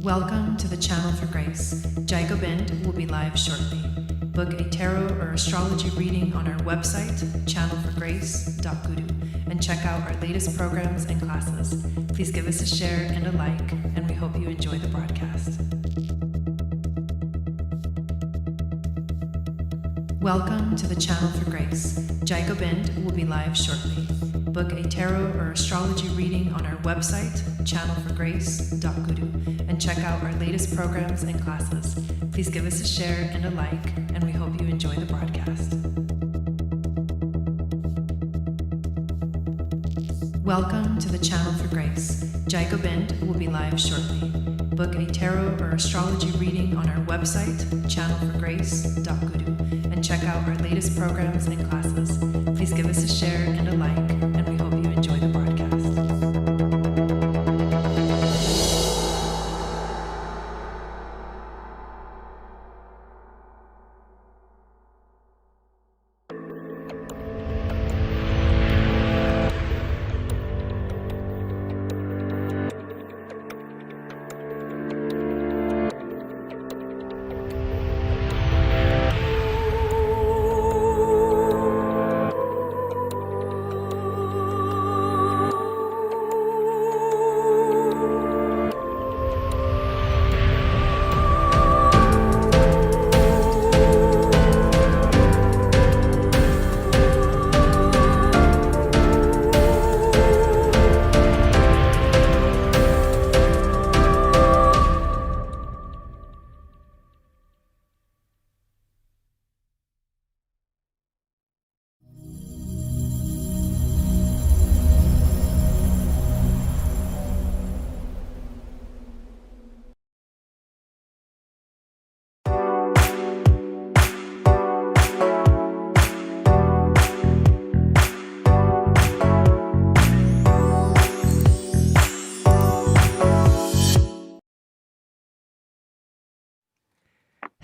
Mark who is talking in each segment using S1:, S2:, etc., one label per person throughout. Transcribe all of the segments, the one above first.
S1: Welcome to the Channel for Grace. Jai Gobind will be live shortly. Book a tarot or astrology reading on our website, channelforgrace.guru, and check out our latest programs and classes. Please give us a share and a like, and we hope you enjoy the broadcast. Welcome to the Channel for Grace. Jai Gobind will be live shortly. Book a tarot or astrology reading on our website, channelforgrace.guru, and check out our latest programs and classes. Please give us a share and a like, and we hope you enjoy the broadcast. Welcome to the Channel for Grace. Jai Gobind will be live shortly. Book a tarot or astrology reading on our website, channelforgrace.guru, and check out our latest programs and classes. Please give us a share and a like, and we hope you enjoy the broadcast.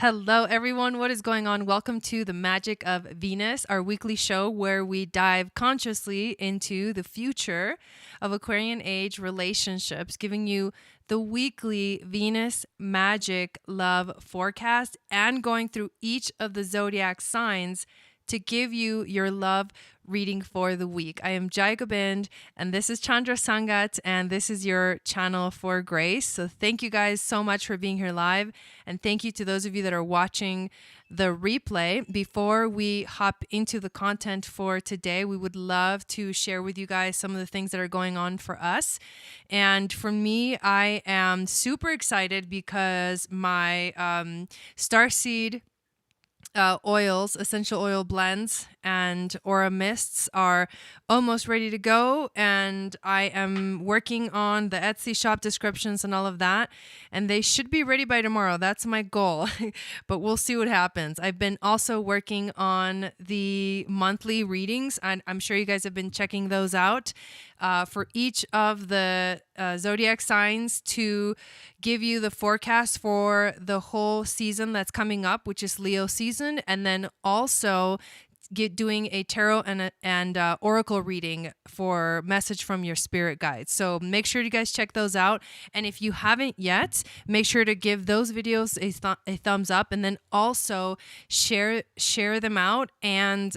S1: Hello, everyone. What is going on? Welcome to the Magic of Venus, our weekly show where we dive consciously into the future of Aquarian age relationships, giving you the weekly Venus magic love forecast and going through each of the zodiac signs to give you your love reading for the week. I am Jai Gobind, and this is Chandra Sangat, and this is your Channel for Grace. So thank you guys so much for being here live, and thank you to those of you that are watching the replay. Before we hop into the content for today, we would love to share with you guys some of the things that are going on for us. And for me, I am super excited because my starseed oils, essential oil blends, and aura mists are almost ready to go, and I am working on the Etsy shop descriptions and all of that, and they should be ready by tomorrow. That's my goal, but we'll see what happens. I've been also working on the monthly readings, and I'm sure you guys have been checking those out for each of the zodiac signs to give you the forecast for the whole season that's coming up, which is Leo season, and then also doing a tarot and oracle reading for message from your spirit guides. So make sure you guys check those out. And if you haven't yet, make sure to give those videos a thumbs up, and then also share them out and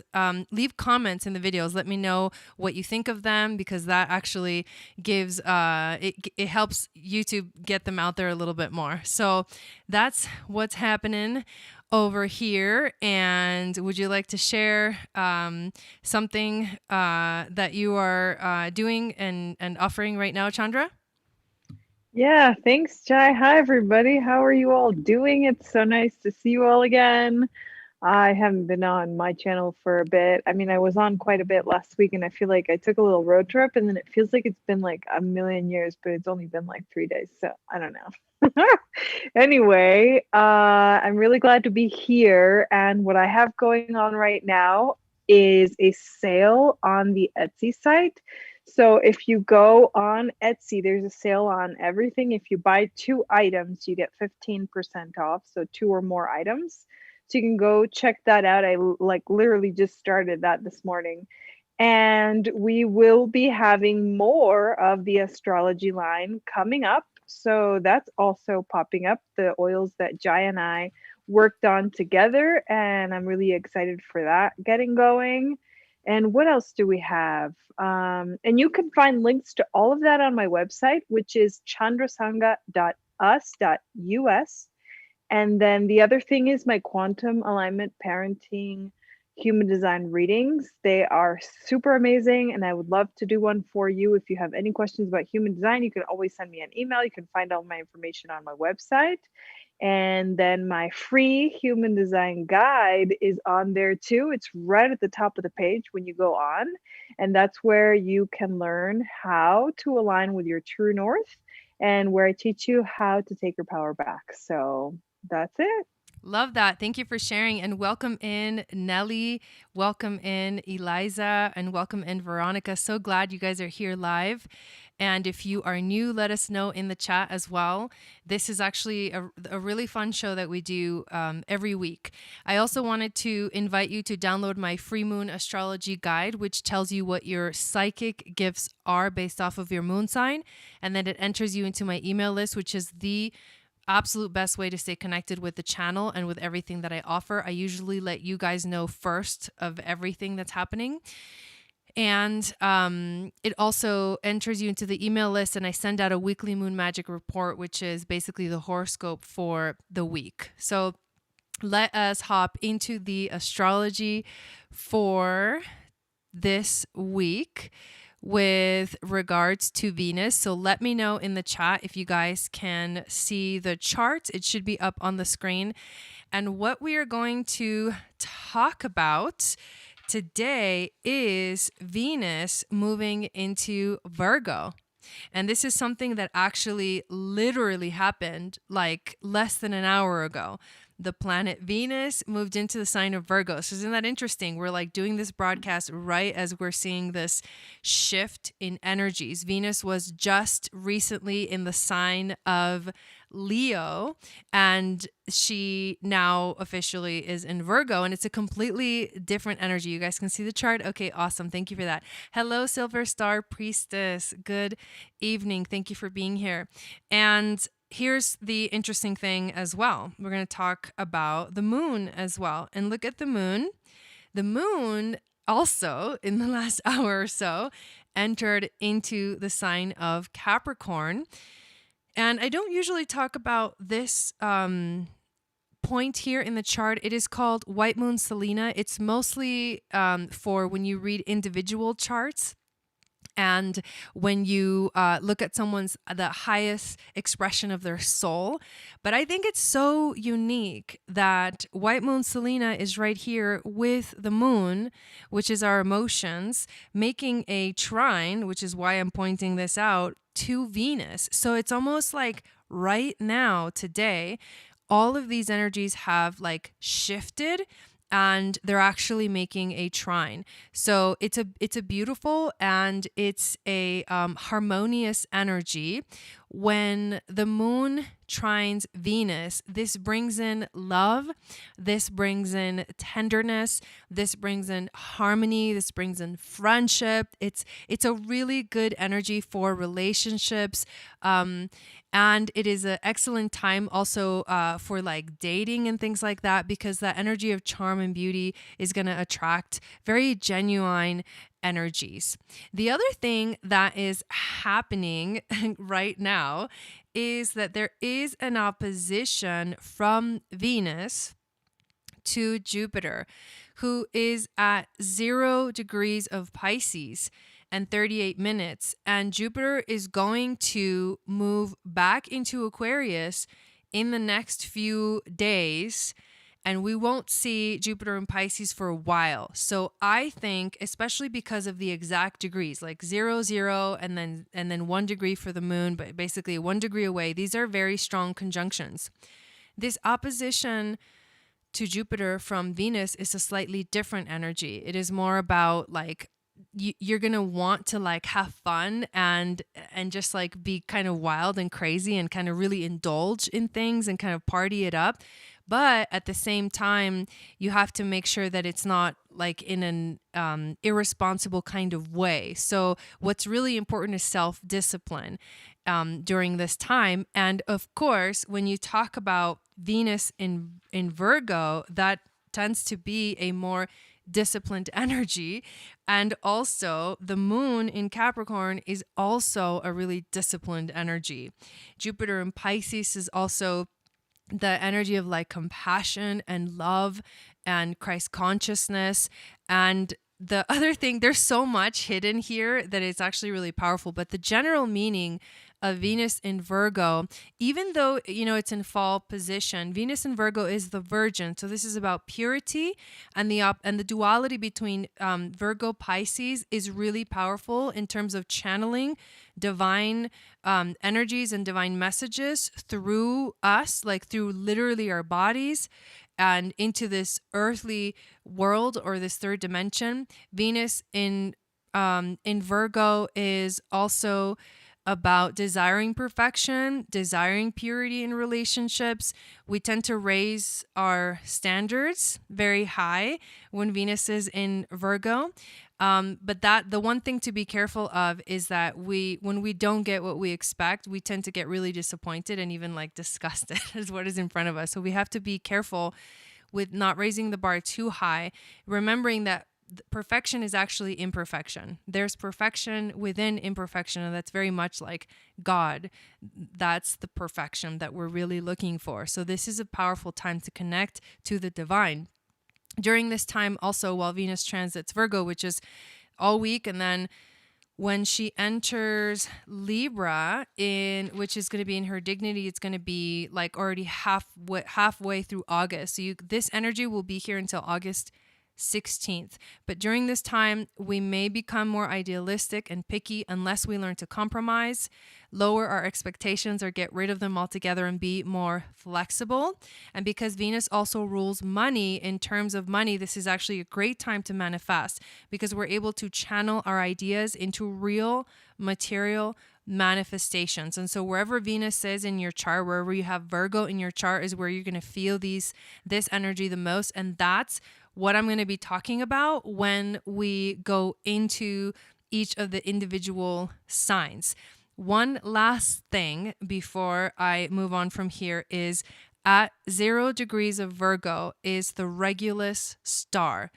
S1: leave comments in the videos. Let me know what you think of them, because that actually gives it helps YouTube get them out there a little bit more. So that's what's happening over here. And would you like to share something that you are doing and offering right now, Chandra?
S2: Yeah, thanks, Jai. Hi, everybody. How are you all doing? It's so nice to see you all again. I haven't been on my channel for a bit. I mean, I was on quite a bit last week, and I feel like I took a little road trip, and then it feels like it's been like a million years, but it's only been like 3 days. So I don't know. Anyway, I'm really glad to be here. And what I have going on right now is a sale on the Etsy site. So if you go on Etsy, there's a sale on everything. If you buy 2 items, you get 15% off. So 2 or more items. So you can go check that out. I like literally just started that this morning. And we will be having more of the astrology line coming up. So that's also popping up, the oils that Jai and I worked on together. And I'm really excited for that getting going. And what else do we have? And you can find links to all of that on my website, which is chandrasanga.us.us. And then the other thing is my quantum alignment parenting human design readings. They are super amazing, and I would love to do one for you. If you have any questions about human design, you can always send me an email. You can find all my information on my website. And then my free human design guide is on there too. It's right at the top of the page when you go on. And that's where you can learn how to align with your true north and where I teach you how to take your power back. So that's it.
S1: Love that. Thank you for sharing, and welcome in Nelly, welcome in Eliza, and welcome in Veronica. So glad you guys are here live. And if you are new, let us know in the chat as well. This is actually a really fun show that we do every week. I also wanted to invite you to download my free moon astrology guide, which tells you what your psychic gifts are based off of your moon sign. And then it enters you into my email list, which is the absolute best way to stay connected with the channel and with everything that I offer. I usually let you guys know first of everything that's happening. And it also enters you into the email list, and I send out a weekly moon magic report, which is basically the horoscope for the week. So let us hop into the astrology for this week with regards to Venus. So let me know in the chat if you guys can see the chart. It should be up on the screen. And what we are going to talk about today is Venus moving into Virgo. And this is something that actually literally happened like less than an hour ago. The planet Venus moved into the sign of Virgo. So isn't that interesting? We're like doing this broadcast right as we're seeing this shift in energies. Venus was just recently in the sign of Leo, and she now officially is in Virgo, and it's a completely different energy. You guys can see the chart. Okay, awesome. Thank you for that. Hello, Silver Star Priestess. Good evening. Thank you for being here. And here's the interesting thing as well. We're going to talk about the moon as well. And look at the moon. The moon also, in the last hour or so, entered into the sign of Capricorn. And I don't usually talk about this point here in the chart. It is called White Moon Selena. It's mostly for when you read individual charts. And when you look at someone's, the highest expression of their soul. But I think it's so unique that White Moon Selena is right here with the moon, which is our emotions, making a trine, which is why I'm pointing this out, to Venus. So it's almost like right now, today, all of these energies have like shifted, and they're actually making a trine. So it's a beautiful and it's a harmonious energy. When the moon trines Venus, this brings in love, this brings in tenderness, this brings in harmony, this brings in friendship. It's a really good energy for relationships. And it is an excellent time also for like dating and things like that, because that energy of charm and beauty is going to attract very genuine energies. The other thing that is happening right now is that there is an opposition from Venus to Jupiter, who is at 0 degrees of Pisces and 38 minutes. And Jupiter is going to move back into Aquarius in the next few days. And we won't see Jupiter in Pisces for a while. So I think, especially because of the exact degrees, like 0, 0, and then 1 degree for the moon, but basically 1 degree away, these are very strong conjunctions. This opposition to Jupiter from Venus is a slightly different energy. It is more about like, you're going to want to like have fun and just like be kind of wild and crazy and kind of really indulge in things and kind of party it up. But at the same time, you have to make sure that it's not like in an irresponsible kind of way. So what's really important is self-discipline during this time. And of course, when you talk about Venus in Virgo, that tends to be a more disciplined energy. And also, the moon in Capricorn is also a really disciplined energy. Jupiter in Pisces is also the energy of like compassion and love and Christ consciousness. And the other thing, there's so much hidden here that it's actually really powerful. But the general meaning of Venus in Virgo, even though, it's in fall position, Venus in Virgo is the Virgin. So this is about purity, and the duality between Virgo Pisces is really powerful in terms of channeling divine energies and divine messages through us, like through literally our bodies and into this earthly world or this third dimension. Venus in Virgo is also about desiring perfection, desiring purity in relationships. We tend to raise our standards very high when Venus is in Virgo. But the one thing to be careful of is that when we don't get what we expect, we tend to get really disappointed and even like disgusted as what is in front of us. So we have to be careful with not raising the bar too high, remembering that perfection is actually imperfection. There's perfection within imperfection, and that's very much like God. That's the perfection that we're really looking for. So this is a powerful time to connect to the divine. During this time also, while Venus transits Virgo, which is all week, and then when she enters Libra, which is going to be in her dignity, it's going to be like already halfway through August. So this energy will be here until August 16th. But during this time, we may become more idealistic and picky unless we learn to compromise, lower our expectations, or get rid of them altogether and be more flexible. And because Venus also rules money, in terms of money, this is actually a great time to manifest because we're able to channel our ideas into real material manifestations. And so wherever Venus is in your chart, wherever you have Virgo in your chart, is where you're going to feel this energy the most. And that's what I'm going to be talking about when we go into each of the individual signs. One last thing before I move on from here is at 0 degrees of Virgo is the Regulus star.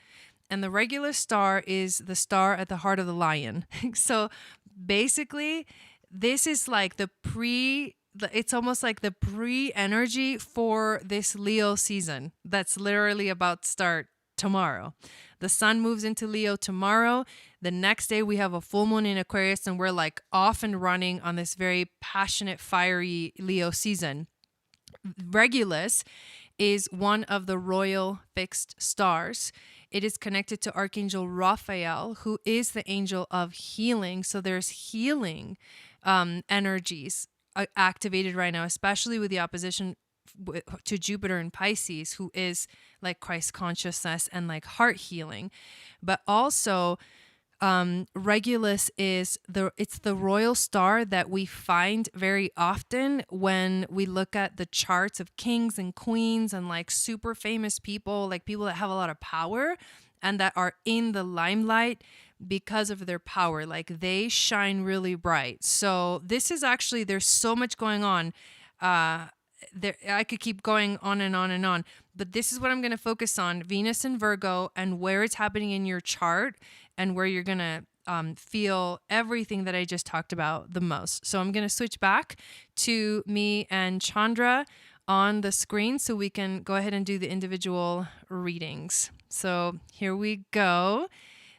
S1: And the Regulus star is the star at the heart of the lion. So basically, this is like it's almost like the pre-energy for this Leo season that's literally about to start tomorrow. The sun moves into Leo tomorrow. The next day we have a full moon in Aquarius, and we're like off and running on this very passionate, fiery Leo season. Regulus is one of the royal fixed stars. It is connected to Archangel Raphael, who is the angel of healing. So there's healing energies activated right now, especially with the opposition to Jupiter in Pisces, who is like Christ consciousness and like heart healing. But also Regulus is it's the royal star that we find very often when we look at the charts of kings and queens and like super famous people, like people that have a lot of power and that are in the limelight because of their power. Like they shine really bright. So this is actually, there's so much going on. I could keep going on and on and on, but this is what I'm going to focus on: Venus in Virgo and where it's happening in your chart and where you're going to feel everything that I just talked about the most. So I'm going to switch back to me and Chandra on the screen so we can go ahead and do the individual readings. So here we go.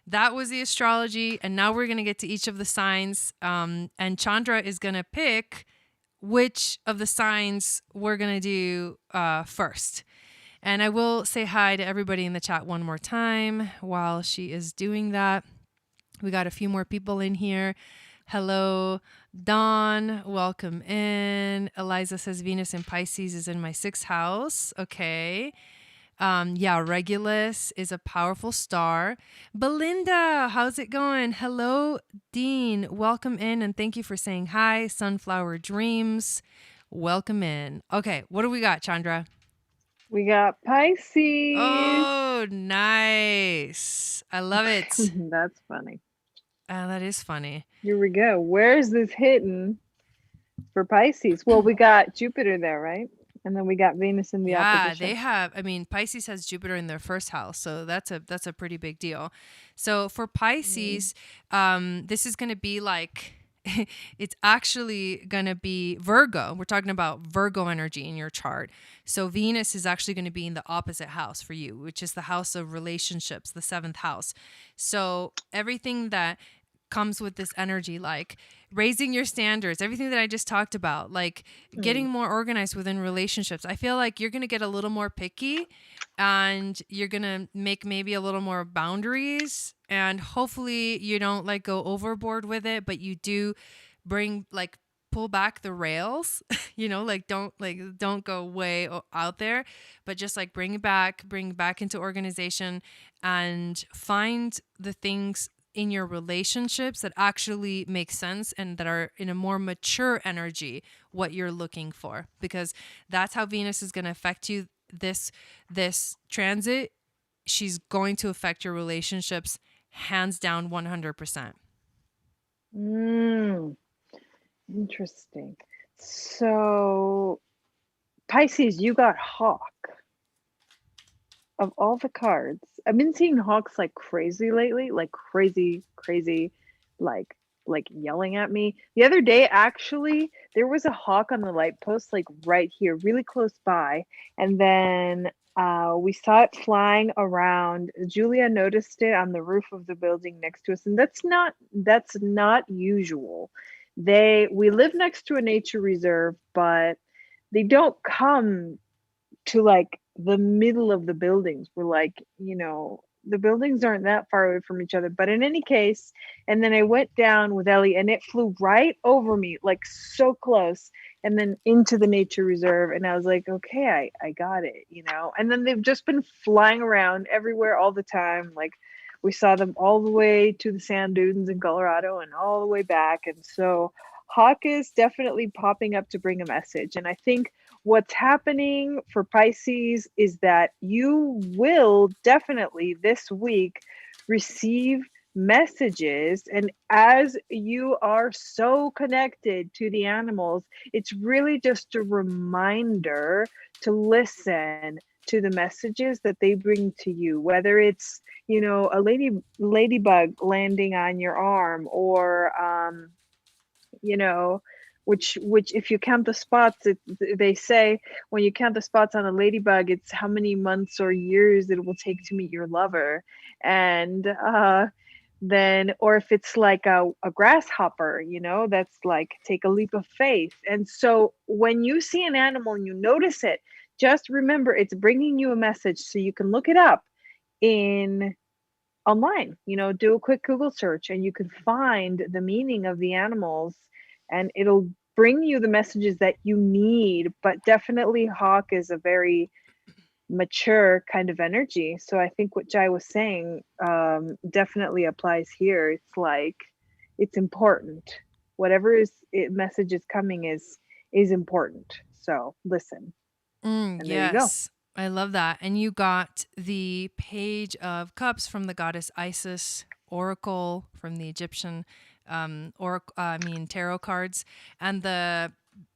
S1: That was the astrology, and now we're going to get to each of the signs, and Chandra is going to pick which of the signs we're going to do first. And I will say hi to everybody in the chat one more time while she is doing that. We got a few more people in here. Hello, Dawn. Welcome in. Eliza says Venus in Pisces is in my 6th house. Okay. Regulus is a powerful star. Belinda, how's it going? Hello, Dean. Welcome in, and thank you for saying hi. Sunflower Dreams, welcome in. Okay, what do we got, Chandra?
S2: We got Pisces.
S1: Oh, nice. I love it.
S2: That's funny.
S1: That is funny.
S2: Here we go. Where's this hidden for Pisces? Well, we got Jupiter there, right? And then we got Venus in the
S1: Yeah, they
S2: opposition.
S1: have. I mean, Pisces has Jupiter in their first house, so that's a pretty big deal. So for Pisces, this is going to be like it's actually going to be Virgo. We're talking about Virgo energy in your chart. So Venus is actually going to be in the opposite house for you, which is the house of relationships, the seventh house. So everything that comes with this energy, like raising your standards, everything that I just talked about, like getting more organized within relationships. I feel like you're going to get a little more picky and you're going to make maybe a little more boundaries, and hopefully you don't like go overboard with it, but you do bring like pull back the rails, like don't go way out there, but just like bring back into organization and find the things in your relationships that actually make sense and that are in a more mature energy, what you're looking for, because that's how Venus is going to affect you. This transit, she's going to affect your relationships hands down 100%.
S2: Interesting. So Pisces, you got Hawk. Of all the cards, I've been seeing hawks like crazy lately, like crazy, like yelling at me. The other day, actually, there was a hawk on the light post, like right here, really close by, and then we saw it flying around. Julia noticed it on the roof of the building next to us, and that's not usual. We live next to a nature reserve, but they don't come to like the middle of the buildings. We're like, the buildings aren't that far away from each other. But in any case, and then I went down with Ellie and it flew right over me, like so close, and then into the nature reserve. And I was like, okay, I got it, And then they've just been flying around everywhere all the time. Like we saw them all the way to the sand dunes in Colorado and all the way back. And so Hawk is definitely popping up to bring a message. And I think what's happening for Pisces is that you will definitely this week receive messages. And as you are so connected to the animals, it's really just a reminder to listen to the messages that they bring to you, whether it's, a ladybug landing on your arm, or which if you count the spots, they say when you count the spots on a ladybug, it's how many months or years it will take to meet your lover. And then, or if it's like a grasshopper, that's like take a leap of faith. And so when you see an animal and you notice it, just remember it's bringing you a message, so you can look it up online, do a quick Google search and you can find the meaning of the animals, and it'll bring you the messages that you need. But definitely Hawk is a very mature kind of energy. So I think what Jai was saying definitely applies here. It's like, it's important. Whatever message is coming is important. So listen. And there you go.
S1: Yes, I love that. And you got the Page of Cups from the goddess Isis, Oracle from the Egyptian tarot cards, and the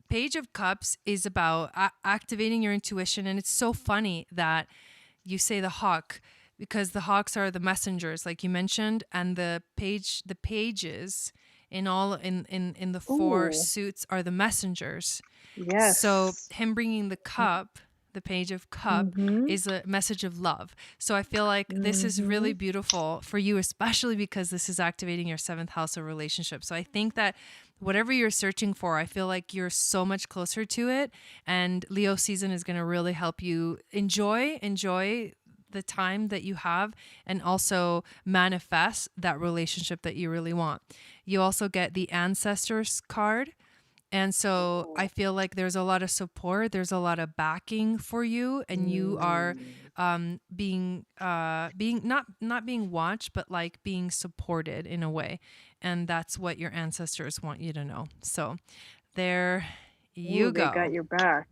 S1: Page of Cups is about activating your intuition. And it's so funny that you say the hawk, because the hawks are the messengers, like you mentioned, and the pages in the four suits are the messengers.
S2: Yes.
S1: So him bringing the cup, the Page of Cup, is a message of love. So I feel like this is really beautiful for you, especially because this is activating your seventh house of relationships. So I think that whatever you're searching for, I feel like you're so much closer to it. And Leo season is going to really help you enjoy the time that you have, and also manifest that relationship that you really want. You also get the Ancestors card. And so I feel like there's a lot of support, there's a lot of backing for you, and you are being not being watched, but like being supported in a way. And that's what your ancestors want you to know. So there you go.
S2: They got your back.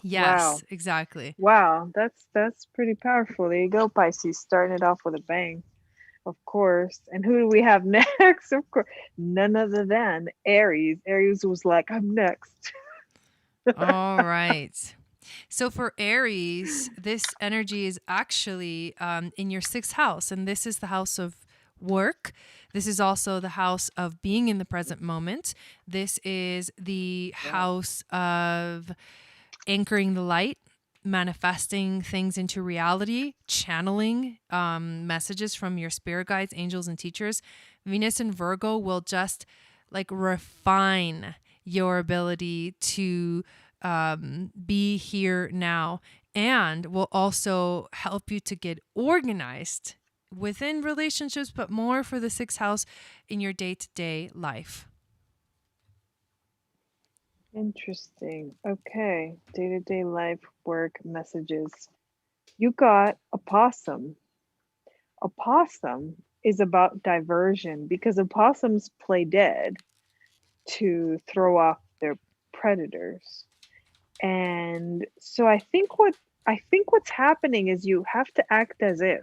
S2: Wow.
S1: Yes, exactly.
S2: Wow, that's pretty powerful. There you go, Pisces, starting it off with a bang. Of course. And who do we have next? Of course, none other than Aries. Aries was like, I'm next.
S1: All right. So for Aries, this energy is actually in your sixth house, and this is the house of work. This is also the house of being in the present moment. This is the
S2: Wow.
S1: house of anchoring the light, manifesting things into reality, channeling messages from your spirit guides, angels, and teachers. Venus in Virgo will just like refine your ability to be here now, and will also help you to get organized within relationships, but more for the sixth house in your day-to-day life.
S2: Interesting. Okay. Day-to-day life, work, messages. You got opossum. Opossum is about diversion because opossums play dead to throw off their predators. And so I think what's happening is you have to act as if,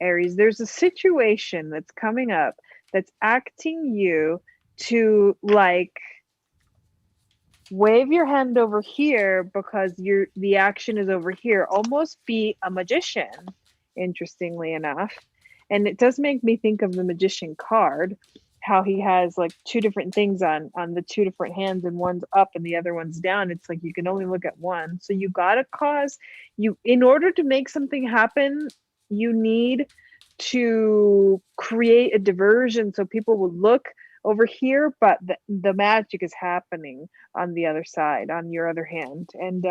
S2: Aries, there's a situation that's coming up that's acting you to like wave your hand over here because the action is over here. Almost be a magician, interestingly enough. And it does make me think of the magician card, how he has like two different things on the two different hands, and one's up and the other one's down. It's like you can only look at one. So you gotta cause you in order to make something happen, you need to create a diversion so people will look over here, but the magic is happening on the other side, on your other hand. And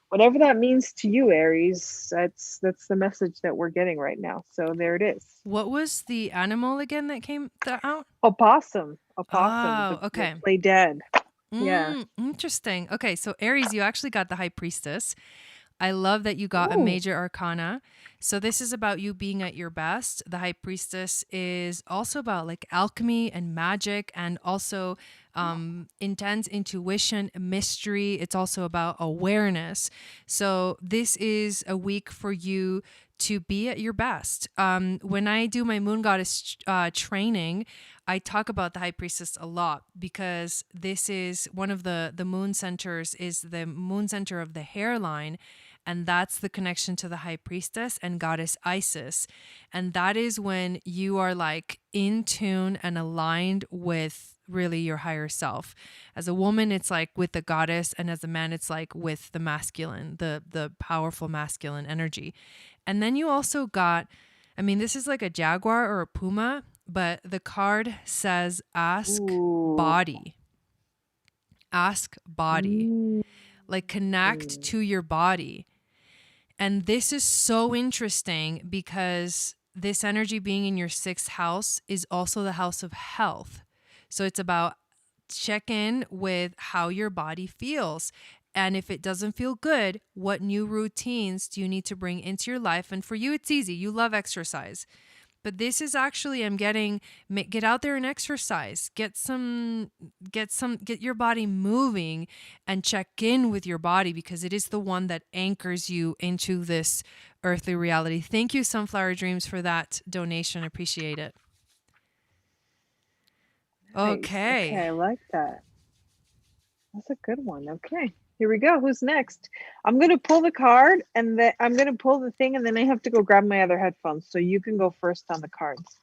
S2: whatever that means to you, Aries, that's the message that we're getting right now. So there it is.
S1: What was the animal again that came out?
S2: Opossum. Opossum.
S1: Oh,
S2: The
S1: okay.
S2: play dead. Yeah.
S1: Interesting. Okay, so Aries, you actually got the High Priestess. I love that you got a
S2: Ooh.
S1: major arcana. So this is about you being at your best. The High Priestess is also about like alchemy and magic, and also intense intuition, mystery. It's also about awareness. So this is a week for you to be at your best. When I do my moon goddess training, I talk about the High Priestess a lot because this is one of the moon centers, is the moon center of the hairline. And that's the connection to the High Priestess and goddess Isis. And that is when you are like in tune and aligned with really your higher self. As a woman, it's like with the goddess, and as a man, it's like with the masculine, the powerful masculine energy. And then you also got, I mean, this is like a jaguar or a puma, but the card says ask
S2: Ooh.
S1: body. Ask body.
S2: Mm.
S1: Like connect to your body. And this is so interesting because this energy being in your sixth house is also the house of health. So it's about check in with how your body feels. And if it doesn't feel good, what new routines do you need to bring into your life? And for you, it's easy. You love exercise. But this is actually, I'm getting, get out there and exercise, get your body moving and check in with your body, because it is the one that anchors you into this earthly reality. Thank you, Sunflower Dreams, for that donation. Appreciate it.
S2: Nice. Okay,
S1: Okay.
S2: I like that. That's a good one. Okay. Here we go. Who's next? I'm gonna pull the card, and then I'm gonna pull the thing, and then I have to go grab my other headphones. So you can go first on the cards.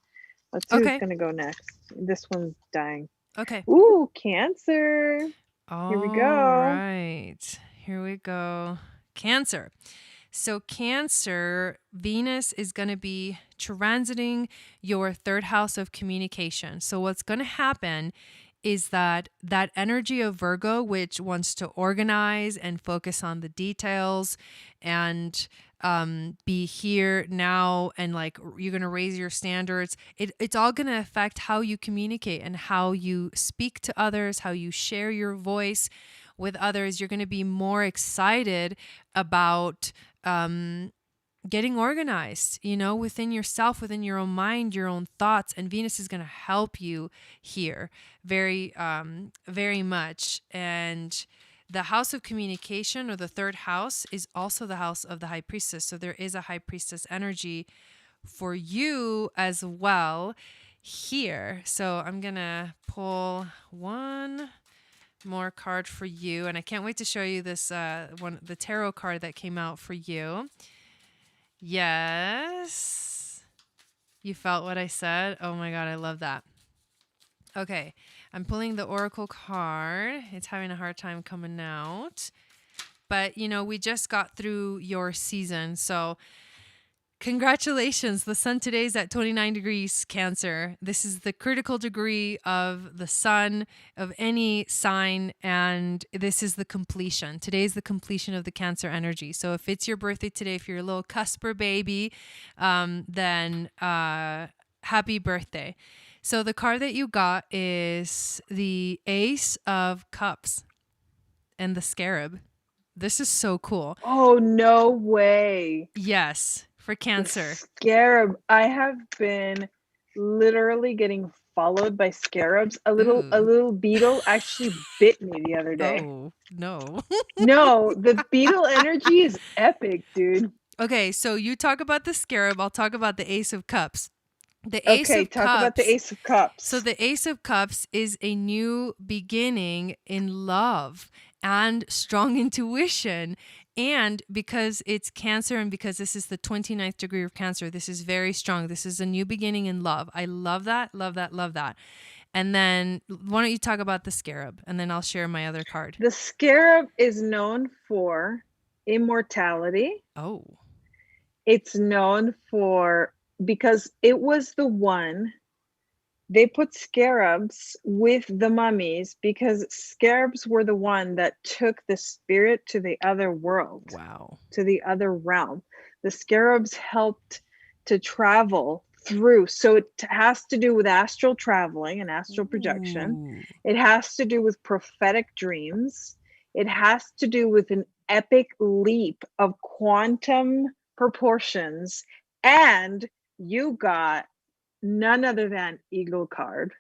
S2: Let's see who's
S1: Okay.
S2: gonna go next. This one's dying.
S1: Okay.
S2: Ooh, Cancer. Here we
S1: All
S2: go.
S1: right. Here we go. Cancer. So Cancer, Venus is going to be transiting your third house of communication. So what's going to happen is that energy of Virgo, which wants to organize and focus on the details and be here now, and like you're going to raise your standards, it's all going to affect how you communicate and how you speak to others, how you share your voice with others. You're going to be more excited about getting organized, within yourself, within your own mind, your own thoughts. And Venus is going to help you here very, very much. And the house of communication, or the third house, is also the house of the high priestess. So there is a high priestess energy for you as well here. So I'm going to pull one more card for you. And I can't wait to show you this the tarot card that came out for you. Yes. You felt what I said? Oh my God, I love that. Okay, I'm pulling the oracle card. It's having a hard time coming out. But, we just got through your season. So congratulations. The sun today is at 29 degrees Cancer. This is the critical degree of the sun of any sign. And this is the completion. Today is the completion of the Cancer energy. So if it's your birthday today, if you're a little cusper baby, then happy birthday. So the card that you got is the Ace of Cups and the Scarab. This is so cool.
S2: Oh, no way.
S1: Yes, for Cancer.
S2: The scarab. I have been literally getting followed by scarabs. A little beetle actually bit me the other day.
S1: Oh, no.
S2: No, the beetle energy is epic, dude.
S1: Okay, so you talk about the Scarab. I'll talk about the Ace of Cups. Talk
S2: about the Ace of Cups.
S1: So the Ace of Cups is a new beginning in love and strong intuition. And because it's Cancer and because this is the 29th degree of Cancer, this is very strong. This is a new beginning in love. I love that, love that, love that. And then why don't you talk about the Scarab, and then I'll share my other card.
S2: The Scarab is known for immortality.
S1: Oh.
S2: It's known for, because it was the one, they put scarabs with the mummies because scarabs were the one that took the spirit to the other world.
S1: Wow.
S2: To the other realm. The scarabs helped to travel through. So it has to do with astral traveling and astral projection.
S1: Ooh.
S2: It has to do with prophetic dreams. It has to do with an epic leap of quantum proportions. And you got none other than Eagle card.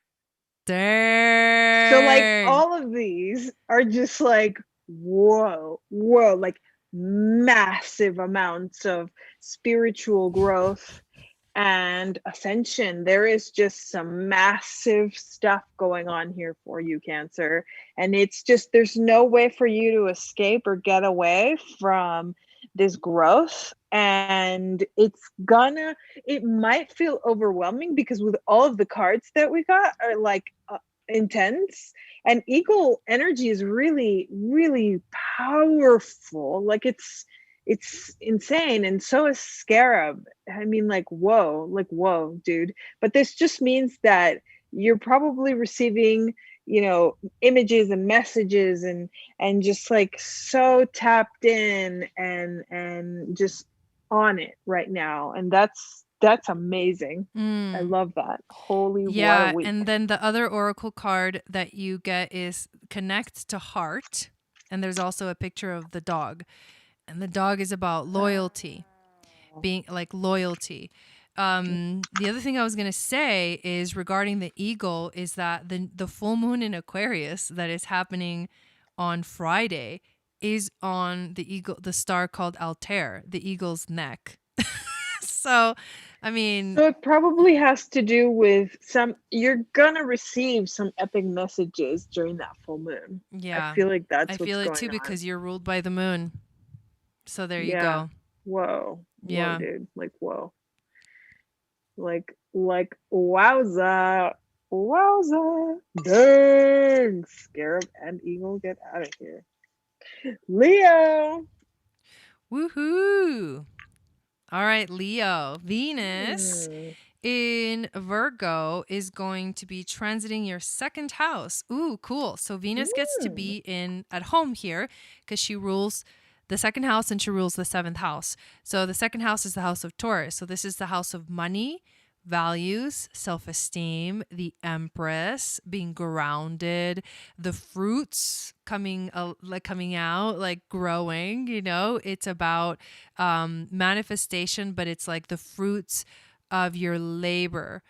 S1: Dang.
S2: So like all of these are just like, whoa, like massive amounts of spiritual growth and ascension. There is just some massive stuff going on here for you, Cancer. And it's just, there's no way for you to escape or get away from this growth. And it might feel overwhelming because with all of the cards that we got are like intense, and Eagle energy is really, really powerful. Like it's insane. And so is Scarab. I mean, like, whoa, dude. But this just means that you're probably receiving, images and messages and just like so tapped in and just on it right now. And that's amazing. I love that. Holy
S1: yeah.
S2: week.
S1: And then the other oracle card that you get is Connect to Heart. And there's also a picture of the dog. And the dog is about loyalty, being like loyalty. The other thing I was going to say is regarding the eagle is that the full moon in Aquarius that is happening on Friday is on the eagle, the star called Altair, the eagle's neck. So, I mean,
S2: so it probably has to do with you're going to receive some epic messages during that full moon.
S1: Yeah.
S2: I feel like that's
S1: I
S2: what's
S1: feel it
S2: going
S1: too
S2: on.
S1: because you're ruled by the moon. So there you go.
S2: Whoa.
S1: Yeah.
S2: Whoa, dude. Like, whoa. Like wowza. Dang. Scarab and Eagle, get out of here. Leo.
S1: Woohoo. All right, Leo. Venus in Virgo is going to be transiting your second house. Ooh, cool. So Venus gets to be at home here because she rules the second house and she rules the seventh house. So the second house is the house of Taurus. So this is the house of money, values, self-esteem, the Empress, being grounded, the fruits coming out, like growing, it's about manifestation, but it's like the fruits of your labor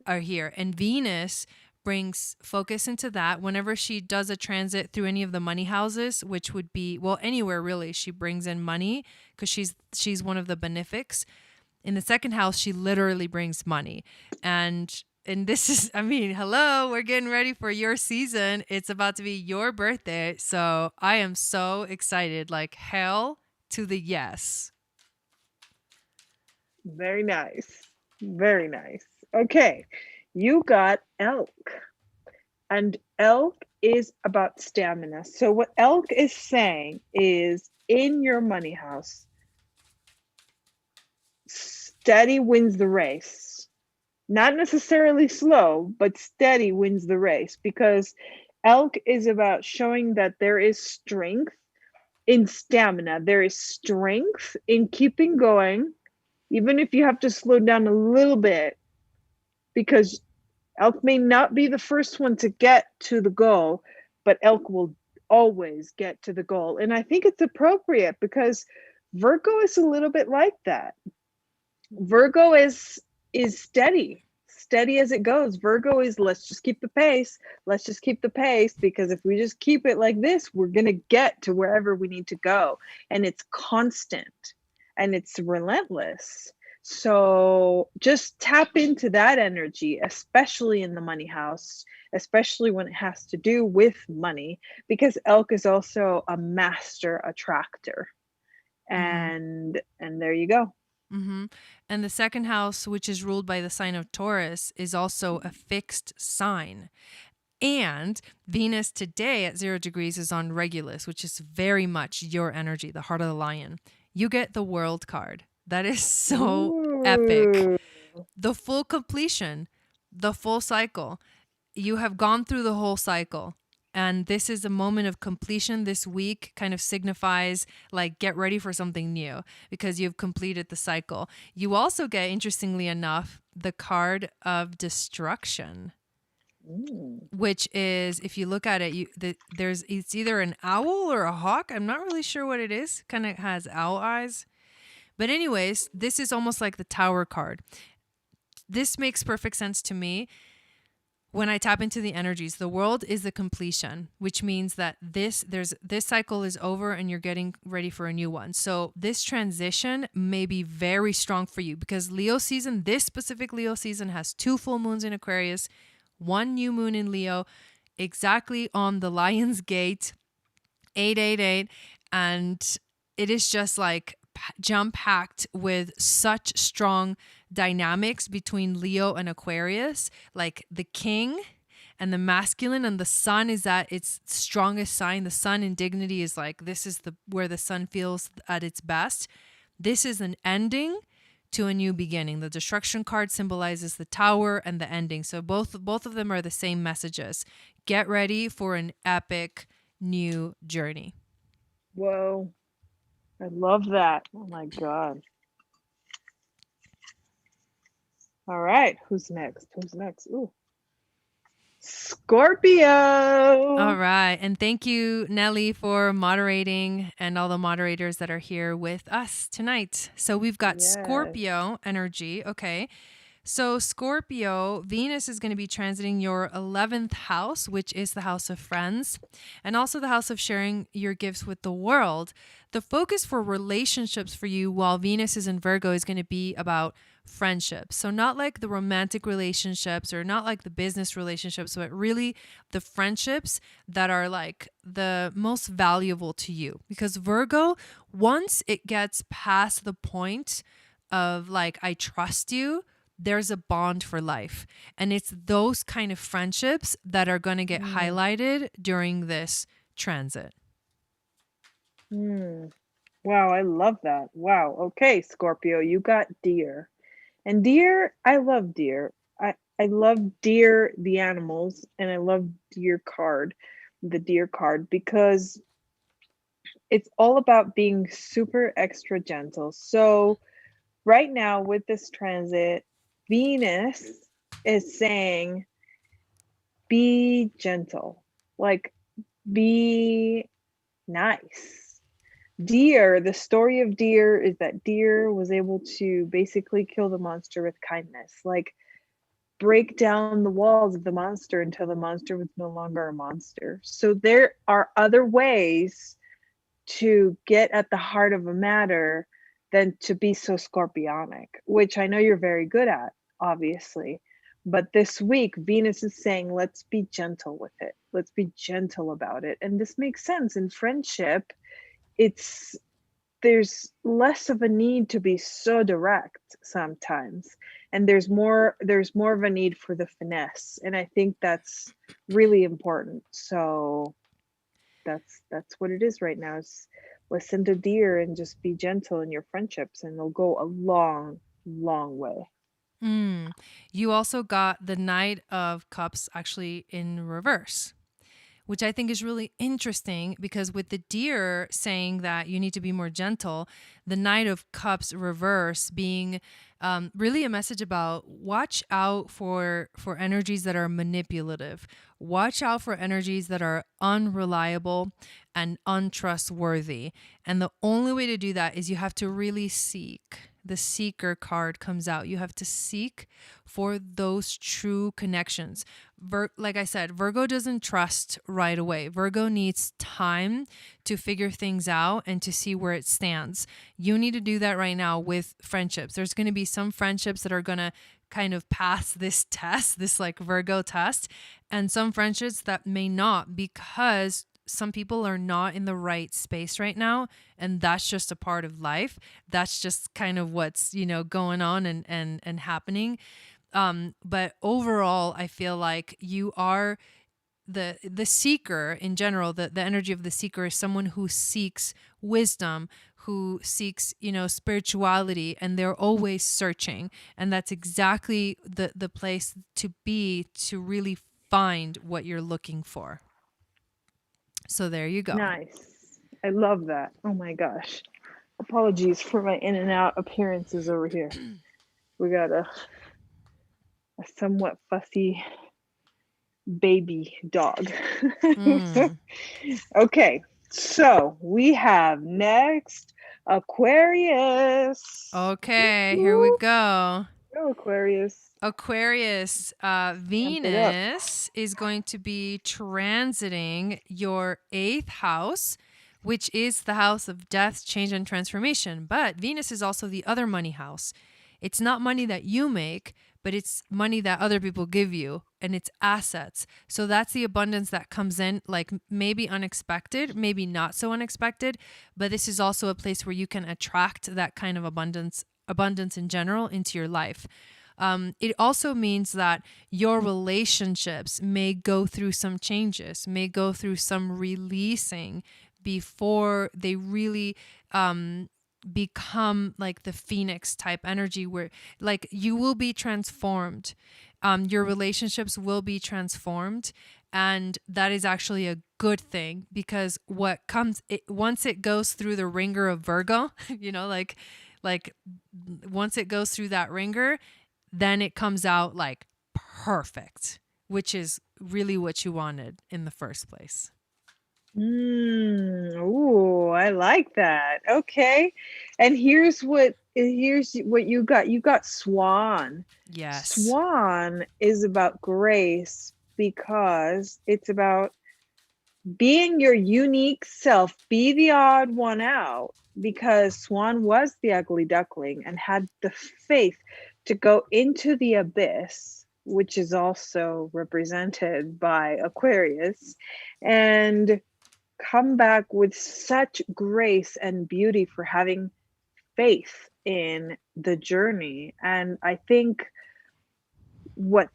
S1: are here. And Venus brings focus into that. Whenever she does a transit through any of the money houses, which would be, well, anywhere really, she brings in money because she's one of the benefics. In the second house, she literally brings money. And this is, I mean, hello, we're getting ready for your season. It's about to be your birthday. So I am so excited, like hell to the yes.
S2: Very nice. Very nice. Okay. You got elk. And elk is about stamina. So what elk is saying is in your money house, steady wins the race. Not necessarily slow, but steady wins the race, because elk is about showing that there is strength in stamina. There is strength in keeping going, even if you have to slow down a little bit, because elk may not be the first one to get to the goal, but elk will always get to the goal. And I think it's appropriate because Virgo is a little bit like that. Virgo is steady as it goes. Virgo is, let's just keep the pace. Let's just keep the pace, because if we just keep it like this, we're going to get to wherever we need to go. And it's constant and it's relentless. So just tap into that energy, especially in the money house, especially when it has to do with money, because elk is also a master attractor. And there you go.
S1: Mm-hmm. And the second house, which is ruled by the sign of Taurus, is also a fixed sign. And Venus today at 0 degrees is on Regulus, which is very much your energy, the heart of the lion. You get the world card. That is so epic. The full completion, the full cycle. You have gone through the whole cycle. And this is a moment of completion. This week kind of signifies like get ready for something new because you've completed the cycle. You also get, interestingly enough, the card of destruction, which is, if you look at it, it's either an owl or a hawk. I'm not really sure what it is. Kind of has owl eyes. But anyways, this is almost like the Tower card. This makes perfect sense to me. When I tap into the energies, the world is the completion, which means that this cycle is over and you're getting ready for a new one. So this transition may be very strong for you because Leo season, this specific Leo season, has 2 full moons in Aquarius, 1 new moon in Leo, exactly on the Lion's Gate, 888, and it is just like jam-packed with such strong dynamics between Leo and Aquarius. Like the king and the masculine, and the sun is at its strongest sign. The sun in dignity is like, this is where the sun feels at its best. This is an ending to a new beginning. The destruction card symbolizes the tower and the ending. So both of them are the same messages. Get ready for an epic new journey.
S2: Whoa. I love that. Oh my God. All right. Who's next? Ooh. Scorpio.
S1: All right. And thank you, Nelly, for moderating, and all the moderators that are here with us tonight. So we've got Scorpio energy. Okay. So Scorpio, Venus is going to be transiting your 11th house, which is the house of friends, and also the house of sharing your gifts with the world. The focus for relationships for you while Venus is in Virgo is going to be about friendships. So not like the romantic relationships or not like the business relationships, but really the friendships that are like the most valuable to you. Because Virgo, once it gets past the point of like, I trust you, there's a bond for life. And it's those kind of friendships that are going to get highlighted during this transit.
S2: Wow, I love that. Wow. Okay, Scorpio, you got deer. And deer, I love deer. I love deer, the animals, and I love the deer card, because it's all about being super extra gentle. So right now with this transit, Venus is saying, be gentle, like be nice. Deer, the story of deer is that deer was able to basically kill the monster with kindness. Like break down the walls of the monster until the monster was no longer a monster. So there are other ways to get at the heart of a matter than to be so scorpionic, which I know you're very good at, obviously. But this week, Venus is saying, let's be gentle with it. Let's be gentle about it. And this makes sense. In friendship, there's less of a need to be so direct sometimes. And there's more of a need for the finesse. And I think that's really important. So that's what it is right now, is listen to deer and just be gentle in your friendships, and they'll go a long way.
S1: You also got the Knight of Cups actually in reverse, which I think is really interesting, because with the deer saying that you need to be more gentle, the Knight of Cups reverse being really a message about watch out for energies that are manipulative. Watch out for energies that are unreliable and untrustworthy. And the only way to do that is you have to really seek. The seeker card comes out. You have to seek for those true connections. Like I said, Virgo doesn't trust right away. Virgo needs time to figure things out and to see where it stands. You need to do that right now with friendships. There's going to be some friendships that are going to kind of pass this test, this like Virgo test, and some friendships that may not, because some people are not in the right space right now, and that's just a part of life. That's just kind of what's, going on and happening. But overall, I feel like you are the seeker in general. The energy of the seeker is someone who seeks wisdom, who seeks, spirituality, and they're always searching. And that's exactly the place to be, to really find what you're looking for. So there you go.
S2: Nice. I love that. Oh my gosh. Apologies for my in and out appearances over here. We got a somewhat fussy baby dog. Okay, so we have next Aquarius.
S1: Okay, here we go.
S2: Go Aquarius.
S1: Aquarius, Venus is going to be transiting your 8th house, which is the house of death, change, and transformation. But Venus is also the other money house. It's not money that you make, but it's money that other people give you, and it's assets. So that's the abundance that comes in, like maybe unexpected, maybe not so unexpected, but this is also a place where you can attract that kind of abundance in general into your life. It also means that your relationships may go through some changes, may go through some releasing before they really become like the Phoenix type energy, where like you will be transformed. Your relationships will be transformed. And that is actually a good thing, because what comes once it goes through the ringer of Virgo, like once it goes through that ringer, then it comes out like perfect, which is really what you wanted in the first place.
S2: Ooh, I like that. Okay. And here's what you got. You got Swan.
S1: Yes.
S2: Swan is about grace, because it's about being your unique self, be the odd one out, because Swan was the ugly duckling and had the faith to go into the abyss, which is also represented by Aquarius, and come back with such grace and beauty for having faith in the journey. And I think what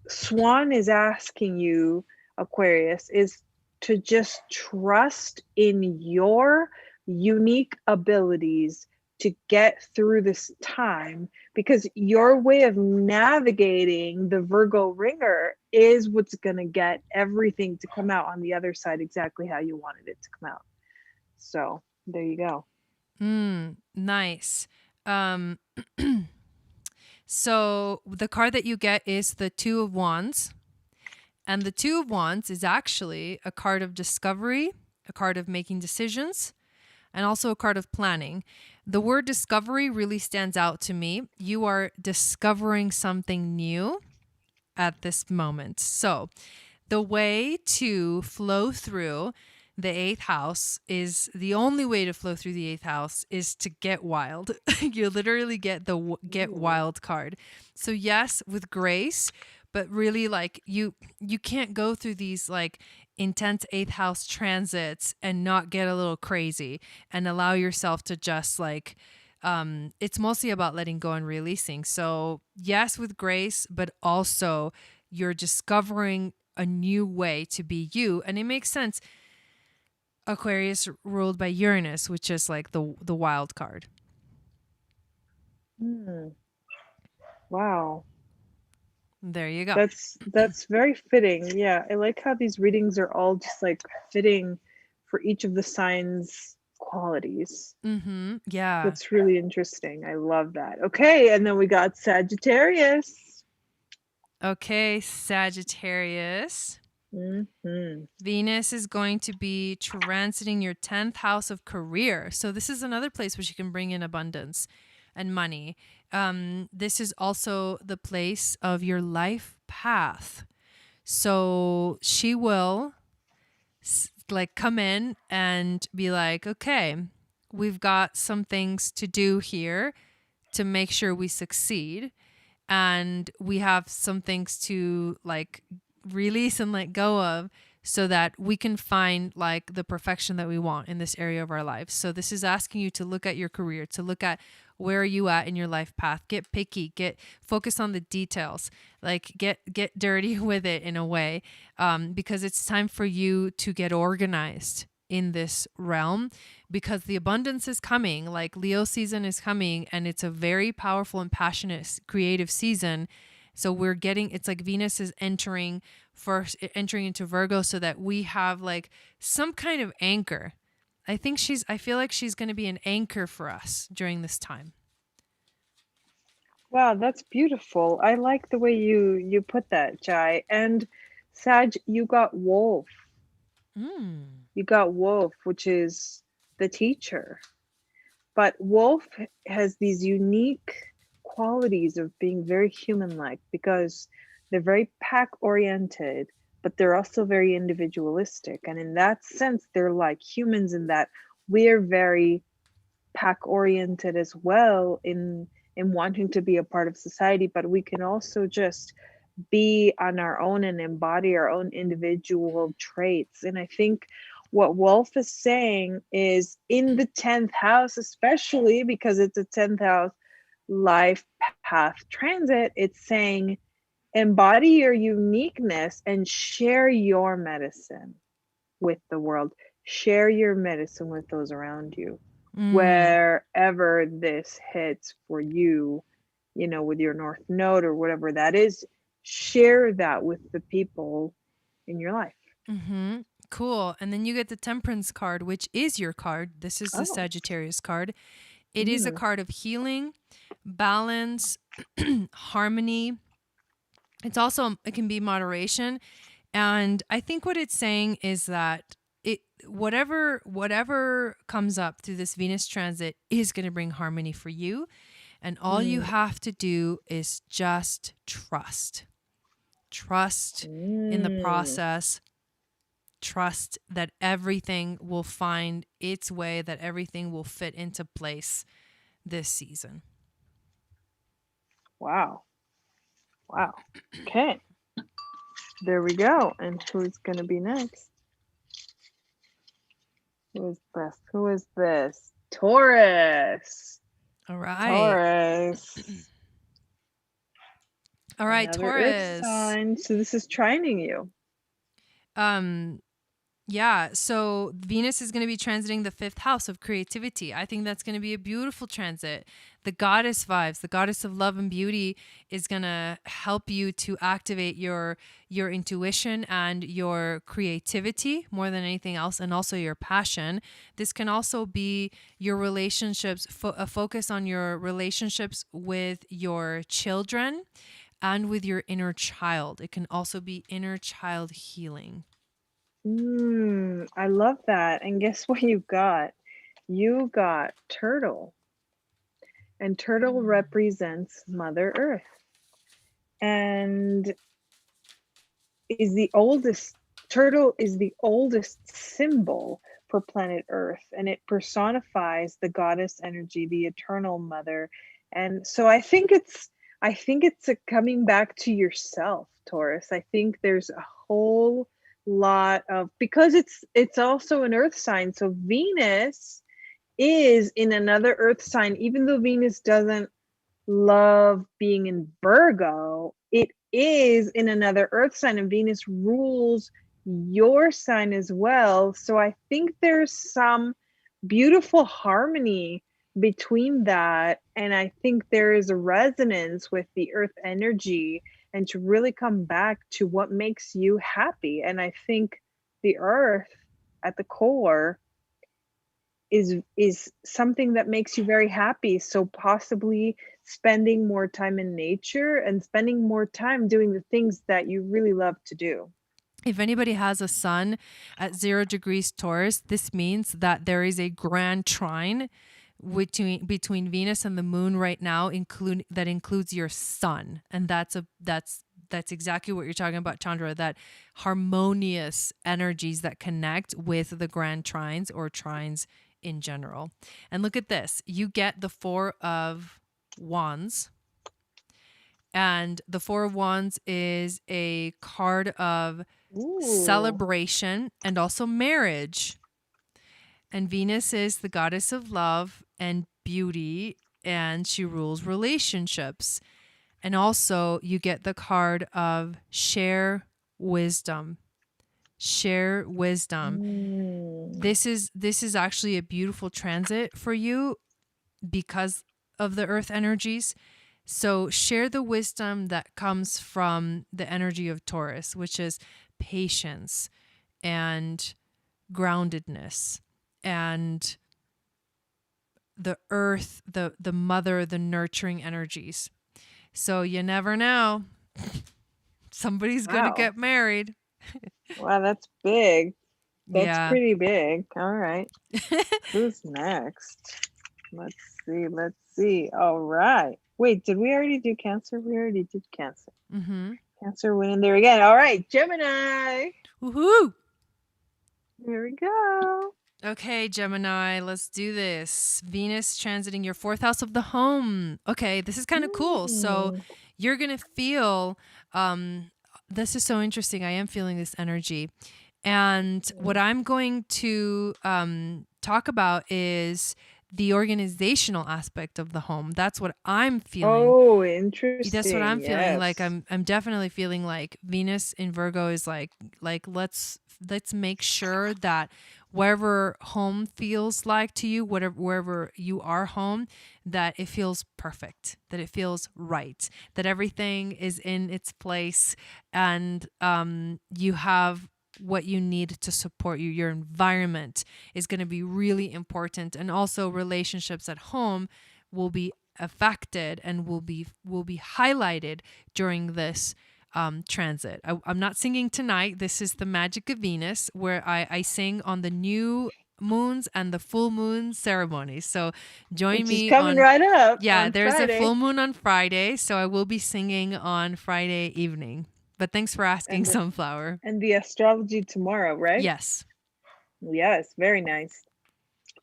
S2: Swan is asking you, Aquarius, is to just trust in your unique abilities to get through this time, because your way of navigating the Virgo ringer is what's going to get everything to come out on the other side exactly how you wanted it to come out. So there you go.
S1: Nice. So the card that you get is the Two of Wands. And the Two of Wands is actually a card of discovery, a card of making decisions, and also a card of planning. The word discovery really stands out to me. You are discovering something new. at this moment. So the way to flow through the eighth house is the only way to flow through the eighth house is to get wild. You literally get the get wild card. So yes, with grace, but really like you can't go through these like intense eighth house transits and not get a little crazy and allow yourself to just like it's mostly about letting go and releasing. So yes, with grace, but also you're discovering a new way to be you. And it makes sense. Aquarius ruled by Uranus, which is like the wild card.
S2: Wow.
S1: There you go.
S2: That's very fitting. Yeah, I like how these readings are all just like fitting for each of the signs' qualities.
S1: Yeah.
S2: That's really interesting. I love that. Okay, and then we got Sagittarius.
S1: Okay, Sagittarius. Venus is going to be transiting your 10th house of career. So this is another place where you can bring in abundance and money. This is also the place of your life path. So she will like come in and be like, okay, we've got some things to do here to make sure we succeed. And we have some things to like release and let go of so that we can find like the perfection that we want in this area of our lives. So this is asking you to look at your career, to look at where are you at in your life path, get picky, get focus on the details, like get dirty with it in a way, because it's time for you to get organized in this realm, because the abundance is coming, like Leo season is coming, and it's a very powerful and passionate creative season. So we're getting, it's like Venus is entering into Virgo so that we have like some kind of anchor. I feel like she's going to be an anchor for us during this time.
S2: Wow, that's beautiful. I like the way you put that, Jai. And Sag, you got Wolf. You got Wolf, which is the teacher. But Wolf has these unique qualities of being very human-like because they're very pack-oriented, but they're also very individualistic. And in that sense, they're like humans in that we're very pack-oriented as well in wanting to be a part of society, but we can also just be on our own and embody our own individual traits. And I think what Wolf is saying is in the 10th house, especially because it's a 10th house life path transit, it's saying embody your uniqueness and share your medicine with the world. Share your medicine with those around you. Wherever this hits for you, you know, with your North Node or whatever that is, share that with the people in your life.
S1: Cool. And then you get the Temperance card, which is your card. This is the Sagittarius card. It is a card of healing, balance, harmony. It's also, it can be moderation. And I think what it's saying is that whatever comes up through this Venus transit is going to bring harmony for you. And all you have to do is just trust. Trust in the process. Trust that everything will find its way, that everything will fit into place this season.
S2: Wow. Okay. There we go. And who's going to be next? Who is this? Taurus.
S1: All right.
S2: Taurus.
S1: All right,
S2: Another
S1: Taurus.
S2: Earth sign. So this is trining you.
S1: Yeah, so Venus is going to be transiting the 5th house of creativity. I think that's going to be a beautiful transit. The goddess vibes, the goddess of love and beauty is going to help you to activate your intuition and your creativity more than anything else, and also your passion. This can also be your relationships, a focus on your relationships with your children and with your inner child. It can also be inner child healing.
S2: I love that. And guess what you got? You got Turtle. And Turtle represents Mother Earth. And is the oldest turtle is the oldest symbol for planet Earth, and it personifies the goddess energy, the eternal mother. And so I think it's a coming back to yourself, Taurus. I think there's a whole lot of, because it's also an earth sign. So Venus is in another earth sign. Even though Venus doesn't love being in Virgo, it is in another earth sign, and Venus rules your sign as well. So I think there's some beautiful harmony between that. And I think there is a resonance with the earth energy, and to really come back to what makes you happy. And I think the earth at the core is something that makes you very happy. So possibly spending more time in nature and spending more time doing the things that you really love to do.
S1: If anybody has a sun at 0 degrees Taurus, this means that there is a grand trine between Venus and the moon right now, that includes your sun. And that's exactly what you're talking about, Chandra, that harmonious energies that connect with the grand trines or trines in general. And look at this. You get the 4 of Wands. And the 4 of Wands is a card of celebration and also marriage. And Venus is the goddess of love and beauty, and she rules relationships. And also you get the card of share wisdom. Share wisdom. This is actually a beautiful transit for you because of the earth energies. So share the wisdom that comes from the energy of Taurus, which is patience and groundedness and the earth, the mother, the nurturing energies. So you never know. Somebody's going to get married.
S2: Wow, that's big. That's
S1: Yeah.
S2: pretty big. All right. Who's next? Let's see. All right. Wait, did we already do Cancer? We already did Cancer.
S1: Mm-hmm.
S2: Cancer went in there again. All right, Gemini.
S1: Woohoo!
S2: Here we go.
S1: Okay, Gemini, let's do this. Venus transiting your 4th house of the home. Okay, this is kind of cool. So you're going to feel, this is so interesting. I am feeling this energy. And what I'm going to talk about is the organizational aspect of the home. That's what I'm feeling.
S2: Oh, interesting.
S1: That's what I'm feeling. Like
S2: Yes.
S1: I'm definitely feeling like Venus in Virgo is like let's make sure that wherever home feels like to you, wherever you are home, that it feels perfect, that it feels right, that everything is in its place, and you have what you need to support you. Your environment is going to be really important, and also relationships at home will be affected and will be highlighted during this transit. I'm not singing tonight. This is the magic of Venus, where I sing on the new moons and the full moon ceremonies. So join me
S2: coming right up.
S1: Yeah,
S2: on
S1: there's
S2: Friday.
S1: a full moon on Friday, so I will be singing on Friday evening. But thanks for asking, Sunflower.
S2: And the astrology tomorrow, right?
S1: Yes.
S2: Yes, very nice.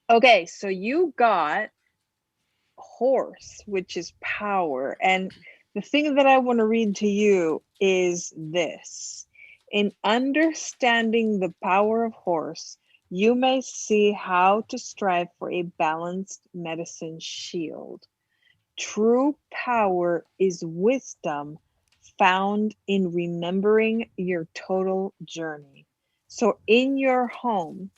S2: Okay, so you got horse, which is power. And the thing that I want to read to you is this. In understanding the power of horse, you may see how to strive for a balanced medicine shield. True power is wisdom found in remembering your total journey. So in your home,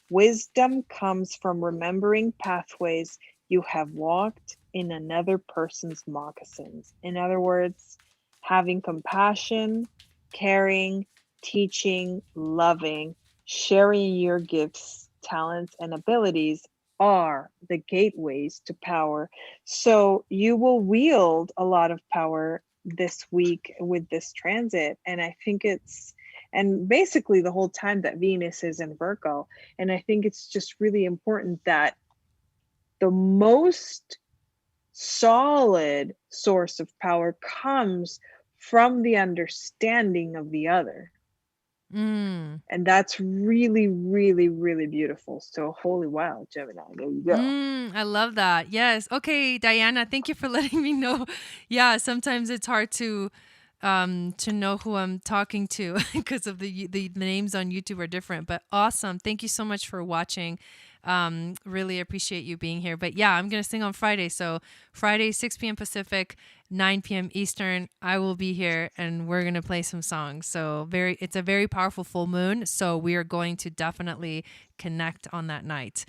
S2: wisdom comes from remembering pathways you have walked in another person's moccasins. In other words, having compassion, caring, teaching, loving, sharing your gifts, talents, and abilities are the gateways to power. So you will wield a lot of power this week with this transit. And I think and basically the whole time that Venus is in Virgo. And I think it's just really important that the most solid source of power comes from the understanding of the other.
S1: Mm.
S2: And that's really, really, really beautiful. So holy wow, Gemini. There you go.
S1: I love that. Yes. Okay, Diana, thank you for letting me know. Yeah, sometimes it's hard to know who I'm talking to because of the names on YouTube are different. But awesome. Thank you so much for watching. Really appreciate you being here. But yeah, I'm gonna sing on Friday. So Friday, 6 p.m. Pacific, 9 p.m. Eastern, I will be here and we're gonna play some songs. So it's a very powerful full moon. So we are going to definitely connect on that night.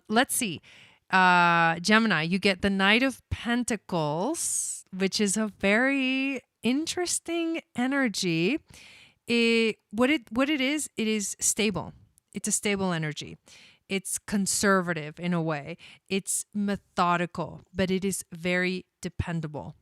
S1: Let's see. Gemini, you get the Knight of Pentacles, which is a very interesting energy. What it is stable. It's a stable energy. It's conservative in a way. It's methodical, but it is very dependable.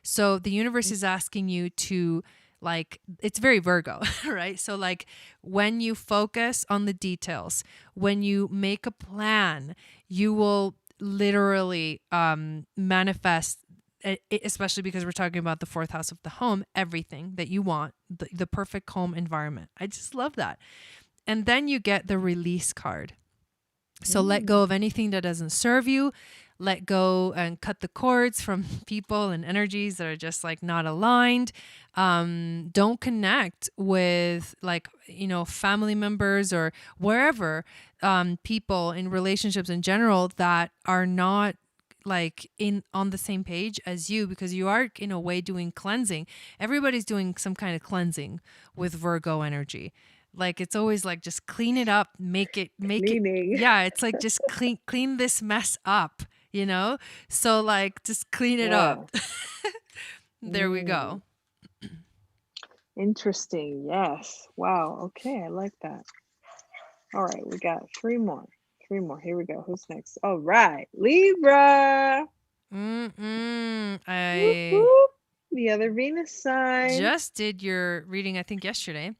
S1: So the universe is asking you to, like, it's very Virgo, right? So like when you focus on the details, when you make a plan, you will literally manifest, especially because we're talking about the fourth house of the home, everything that you want, the perfect home environment. I just love that. And then you get the release card. So let go of anything that doesn't serve you. Let go and cut the cords from people and energies that are just like not aligned. Don't connect with, like, family members or wherever, people in relationships in general that are not like on the same page as you, because you are in a way doing cleansing. Everybody's doing some kind of cleansing with Virgo energy. Like it's always like just clean it up, make it.
S2: Cleaning.
S1: Yeah, it's like just clean this mess up, So like just clean it
S2: Wow.
S1: up. There we go.
S2: Interesting. Yes. Wow. Okay. I like that. All right. We got three more. Here we go. Who's next? All right. Libra. Whoop, whoop. The other Venus sign.
S1: Just did your reading, I think, yesterday.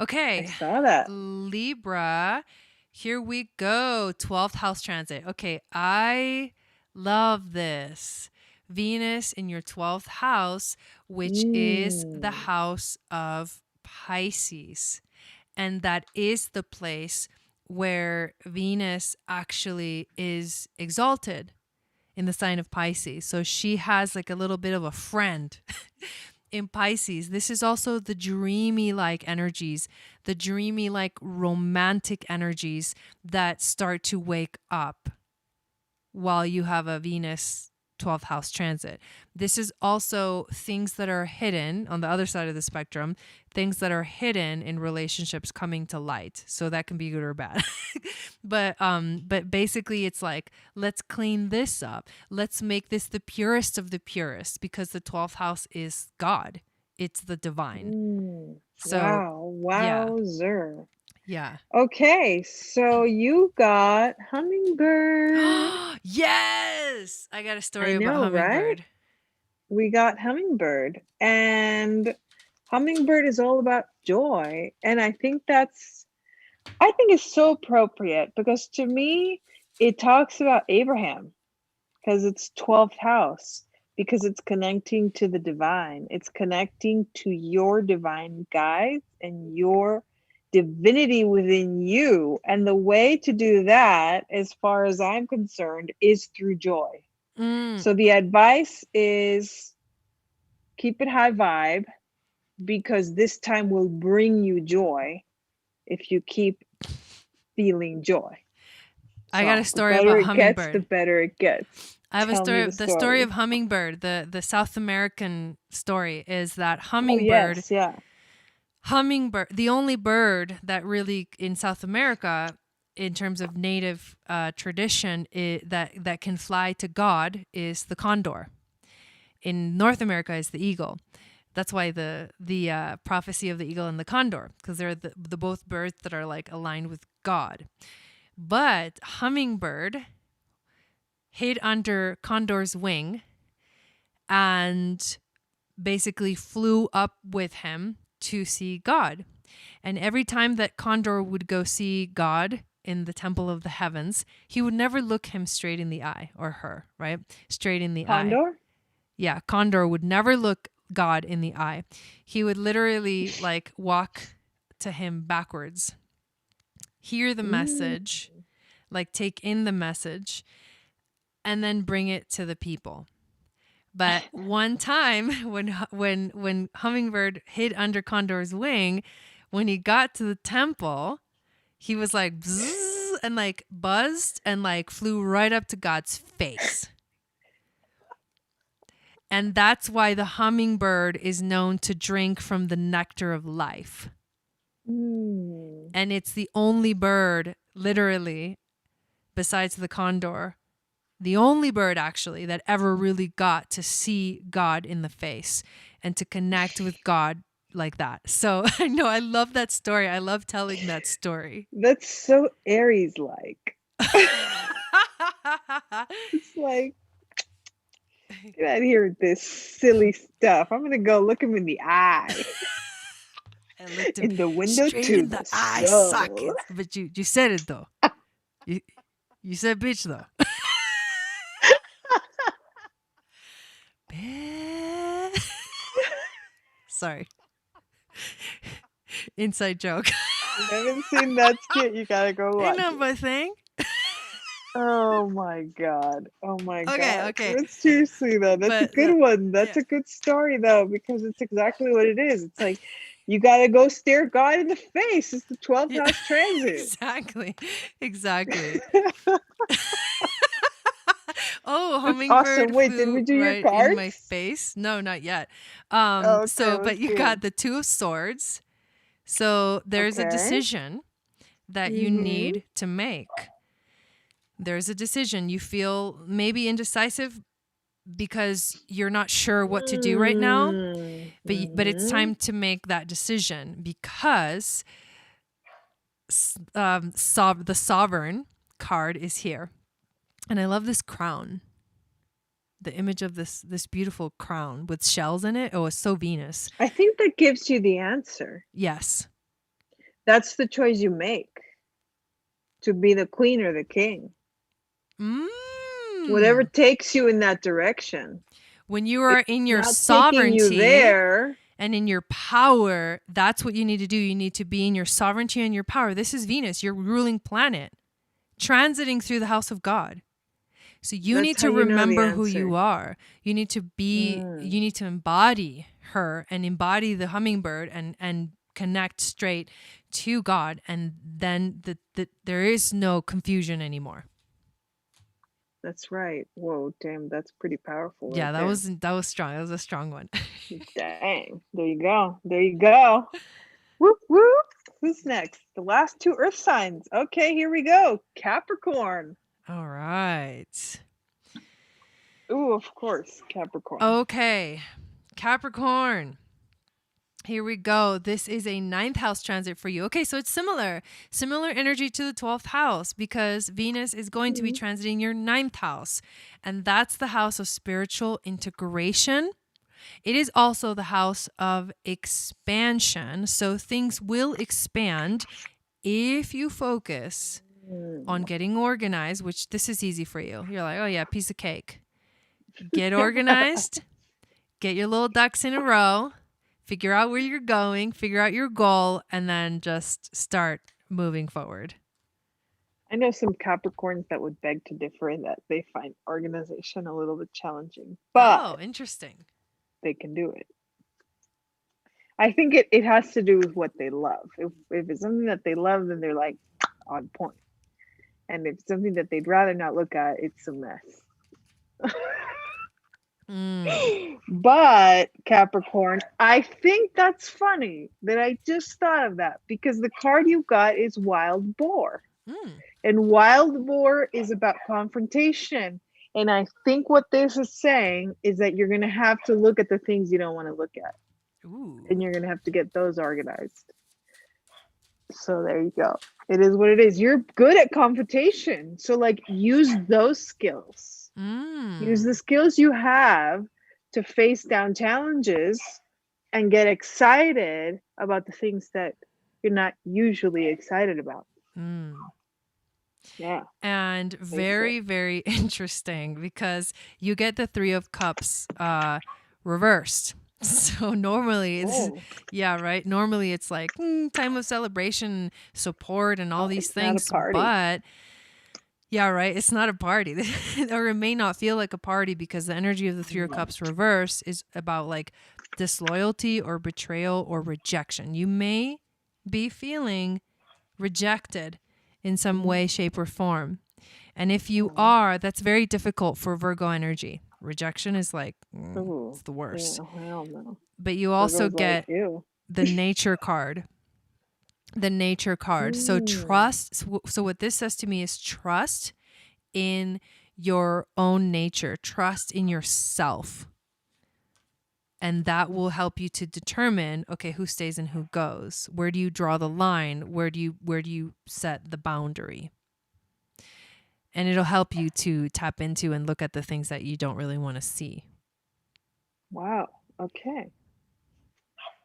S1: Okay.
S2: I saw that.
S1: Libra. Here we go. 12th house transit. Okay. I love this. Venus in your 12th house, which is the house of Pisces. And that is the place where Venus actually is exalted in the sign of Pisces. So she has like a little bit of a friend in Pisces. This is also the dreamy like energies, the dreamy like romantic energies that start to wake up while you have a Venus 12th house transit. This is also things that are hidden on the other side of the spectrum, things that are hidden in relationships coming to light. So that can be good or bad. But basically it's like, let's clean this up. Let's make this the purest of the purest, because the 12th house is God. It's the divine. So
S2: Wowzer.
S1: Yeah.
S2: Okay, so you got hummingbird.
S1: Yes! I got a story about hummingbird.
S2: Right? We got hummingbird, and hummingbird is all about joy. And I think it's so appropriate, because to me, it talks about Abraham, because it's 12th house, because it's connecting to the divine. It's connecting to your divine guides and your divinity within you. And the way to do that, as far as I'm concerned, is through joy. So the advice is keep it high vibe, because this time will bring you joy if you keep feeling joy.
S1: I got a story about hummingbird.
S2: The better it gets.
S1: I have a story. The story of hummingbird, the South American story, is that hummingbird.
S2: Oh, yes, yeah.
S1: Hummingbird, the only bird that really in South America, in terms of native tradition, that can fly to God is the condor. In North America is the eagle. That's why the prophecy of the eagle and the condor, because they're the both birds that are like aligned with God. But hummingbird hid under condor's wing and basically flew up with him to see God. And every time that condor would go see God in the temple of the heavens, he would never look him straight in the eye, or her, right? Straight in the eye.
S2: Condor?
S1: Yeah, condor would never look God in the eye. He would literally like walk to him backwards. Hear the message, like take in the message, and then bring it to the people. But one time when Hummingbird hid under Condor's wing, when he got to the temple, he was like bzzz, and like buzzed and like flew right up to God's face. And that's why the hummingbird is known to drink from the nectar of life. And it's the only bird, literally, besides the condor, the only bird actually that ever really got to see God in the face and to connect with God like that. So I know, I love that story. I love telling that story.
S2: That's so Aries-like. It's like, get out of here with this silly stuff. I'm going to go look him in the eye.
S1: I looked him
S2: in the window
S1: straight
S2: to
S1: in the eye
S2: soul.
S1: socket. But you said it though. You said bitch though. Sorry. Inside joke.
S2: You haven't seen that skit, you gotta go watch
S1: Ain't that my thing?
S2: Oh my god. Oh my god.
S1: Okay.
S2: But seriously though, that's a good one. That's
S1: yeah.
S2: a good story though, because it's exactly what it is. It's like you gotta go stare God in the face. It's the 12th house transit.
S1: Exactly. Oh,
S2: That's
S1: hummingbird
S2: awesome. Wait,
S1: flew
S2: did we do
S1: right
S2: your cards?
S1: in my face? No, not yet.
S2: Okay,
S1: But you got the Two of Swords. So there's a decision that you need to make. There's a decision. You feel maybe indecisive because you're not sure what to do right now, but it's time to make that decision because the Sovereign card is here. And I love this crown. The image of this beautiful crown with shells in it. Oh, it's so Venus.
S2: I think that gives you the answer.
S1: Yes.
S2: That's the choice you make. To be the queen or the king. Whatever takes you in that direction.
S1: When you are in your
S2: not
S1: sovereignty
S2: you there,
S1: and in your power, that's what you need to do. You need to be in your sovereignty and your power. This is Venus, your ruling planet, transiting through the house of God. So you need to remember who you are. You need to be, you need to embody her and embody the hummingbird and connect straight to God. And then there is no confusion anymore.
S2: That's right. Whoa, damn, that's pretty powerful.
S1: Yeah,
S2: right
S1: that
S2: there.
S1: was strong. That was a strong one.
S2: Dang. There you go. There you go. Whoop, whoop. Who's next? The last two earth signs. Okay, here we go. Capricorn.
S1: All right.
S2: Ooh, of course, Capricorn.
S1: Okay. Capricorn. Here we go. This is a 9th house transit for you. Okay, so it's similar energy to the 12th house because Venus is going to be transiting your 9th house. And that's the house of spiritual integration. It is also the house of expansion. So things will expand if you focus on getting organized, which this is easy for you. You're like, oh yeah, piece of cake. Get organized, get your little ducks in a row, figure out where you're going, figure out your goal, and then just start moving forward.
S2: I know some Capricorns that would beg to differ in that they find organization a little bit challenging, but
S1: interesting.
S2: They can do it. I think it has to do with what they love. If it's something that they love, then they're like on point. And if it's something that they'd rather not look at, it's a mess. But Capricorn, I think that's funny that I just thought of that because the card you got is Wild Boar. And Wild Boar is about confrontation. And I think what this is saying is that you're going to have to look at the things you don't want to look at. And you're going to have to get those organized. So there you go. It is what it is. You're good at confrontation. So like use those skills. Use the skills you have to face down challenges and get excited about the things that you're not usually excited about. Yeah.
S1: And very, very interesting because you get the 3 of Cups reversed. So normally it's,
S2: Oh,
S1: yeah, right. Normally it's like time of celebration, support, and all
S2: oh,
S1: these
S2: it's not a
S1: things.
S2: party.
S1: But yeah, right. It's not a party, or it may not feel like a party because the energy of the Three of Cups reverse is about like disloyalty or betrayal or rejection. You may be feeling rejected in some way, shape, or form. And if you
S2: Oh,
S1: are, that's very difficult for Virgo energy. Rejection is like,
S2: oh,
S1: it's the
S2: yeah,
S1: worst.
S2: hell no.
S1: But you also
S2: Virgo's like
S1: get
S2: you.
S1: the nature card. The nature card. So
S2: Mm.
S1: trust. So what this says to me is trust in your own nature, trust in yourself. And that will help you to determine, okay, who stays and who goes. Where do you draw the line? Where do you set the boundary? And it'll help you to tap into and look at the things that you don't really want to see.
S2: Wow. Okay.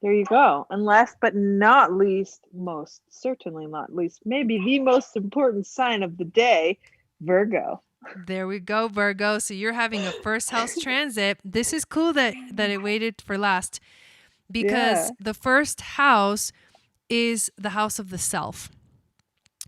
S2: There you go. And last but not least, most certainly not least, maybe the most important sign of the day, Virgo.
S1: There we go, Virgo. So you're having a first house transit. This is cool that it waited for last, because
S2: Yeah.
S1: the first house is the house of the self.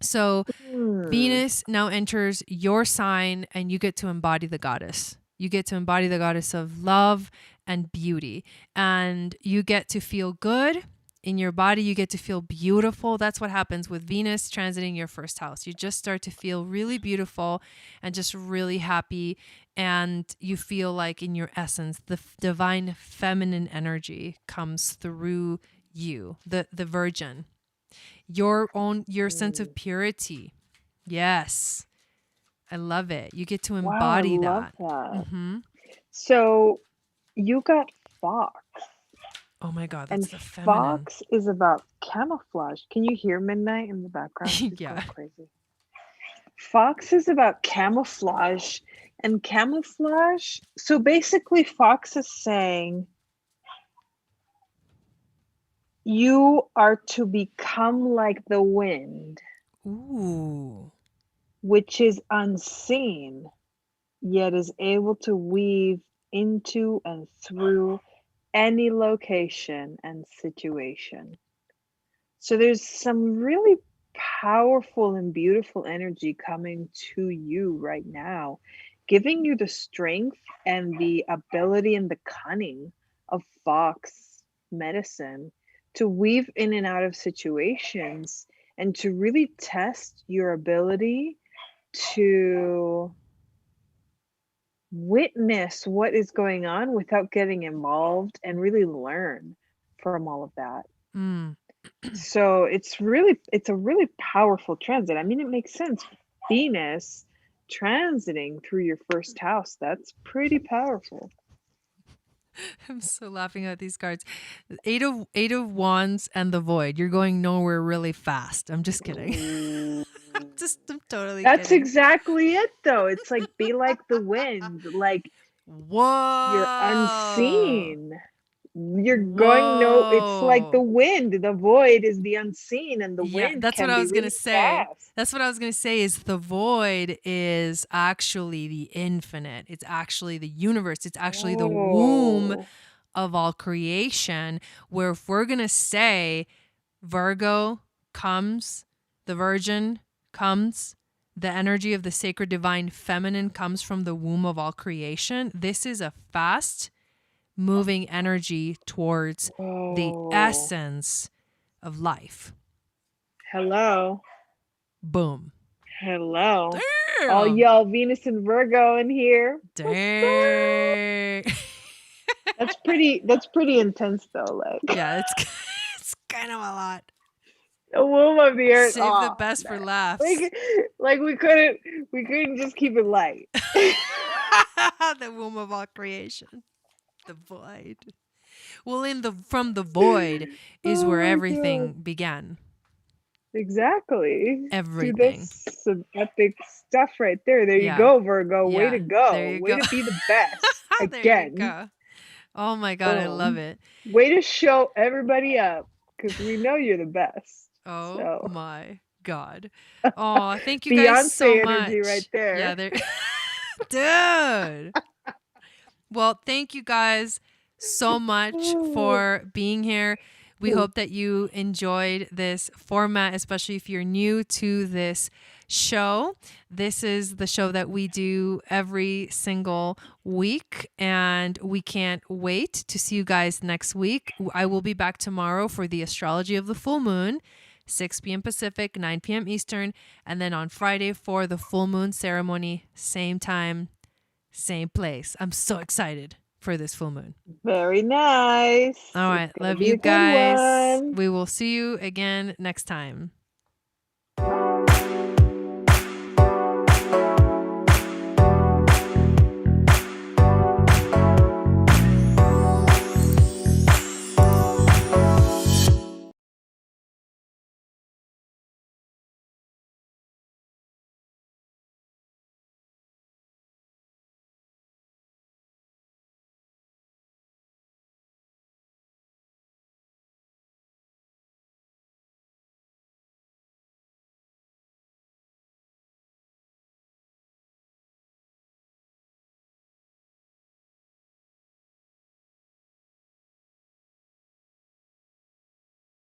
S1: So
S2: Hmm.
S1: Venus now enters your sign and you get to embody the goddess. You get to embody the goddess of love and beauty. And you get to feel good in your body. You get to feel beautiful. That's what happens with Venus transiting your first house. You just start to feel really beautiful and just really happy. And you feel like in your essence, the divine feminine energy comes through you, the virgin, your sense of purity. Yes. I love it. You get to
S2: Wow, I
S1: embody
S2: love
S1: that.
S2: that.
S1: Mm-hmm.
S2: So you got Fox,
S1: Oh my God,
S2: and
S1: that's the feminine.
S2: Fox is about camouflage. Can you hear Midnight in the background? She's
S1: Yeah.
S2: going crazy. Fox is about camouflage, and camouflage. So basically, Fox is saying you are to become like the wind,
S1: Ooh.
S2: which is unseen, yet is able to weave into and through any location and situation. So there's some really powerful and beautiful energy coming to you right now, giving you the strength and the ability and the cunning of Fox medicine to weave in and out of situations and to really test your ability to witness what is going on without getting involved and really learn from all of that.
S1: Mm.
S2: So it's a really powerful transit. I mean, it makes sense. Venus transiting through your first house, that's pretty powerful.
S1: I'm so laughing at these cards. Eight of wands and the void. You're going nowhere really fast. I'm just kidding. I'm totally
S2: That's
S1: kidding.
S2: exactly it though. It's like be like the wind, like you're
S1: Whoa.
S2: unseen. You're going no, it's like the
S1: Whoa.
S2: wind. The void is the unseen and the
S1: Yeah,
S2: wind
S1: that's what
S2: can
S1: I
S2: be
S1: was going to
S2: really
S1: say.
S2: fast.
S1: That's what I was going to say is the void is actually the infinite. It's actually the universe. It's actually the womb
S2: Oh.
S1: of all creation, where if we're going to say Virgo comes, the virgin comes, the energy of the sacred divine feminine comes from the womb of all creation, this is a fast moving energy towards the
S2: Oh.
S1: essence of life.
S2: Hello.
S1: Boom.
S2: Hello. All
S1: Damn.
S2: y'all Venus and Virgo in here. What's up?
S1: Dang.
S2: That's pretty intense though. Like
S1: Yeah, it's it's kind of a lot.
S2: the womb of the earth.
S1: Save the
S2: Oh
S1: best for
S2: man.
S1: laughs.
S2: Like we couldn't just keep it light.
S1: The womb of all creation. The void. Well, in the from the void is
S2: Oh
S1: where
S2: my god.
S1: everything began.
S2: Exactly. Dude,
S1: Everything.
S2: that's some epic stuff right there. There you
S1: Yeah.
S2: go, Virgo. Way to
S1: Yeah. There
S2: go.
S1: you
S2: Way
S1: go.
S2: to be the best.
S1: There you
S2: Again.
S1: go. Oh my God, I love
S2: Boom.
S1: it.
S2: Way to show everybody up because we know you're the best.
S1: Oh
S2: So,
S1: my God. Oh, thank you guys so
S2: Beyonce energy right
S1: much.
S2: there.
S1: Yeah, there. Dude. Well, thank you guys so much for being here. We hope that you enjoyed this format, especially if you're new to this show. This is the show that we do every single week, and we can't wait to see you guys next week. I will be back tomorrow for the astrology of the full moon, 6 p.m. Pacific, 9 p.m. Eastern, and then on Friday for the full moon ceremony, same time, same place. I'm so excited for this full moon.
S2: Very nice.
S1: All right. Love you guys. We will see you again next time.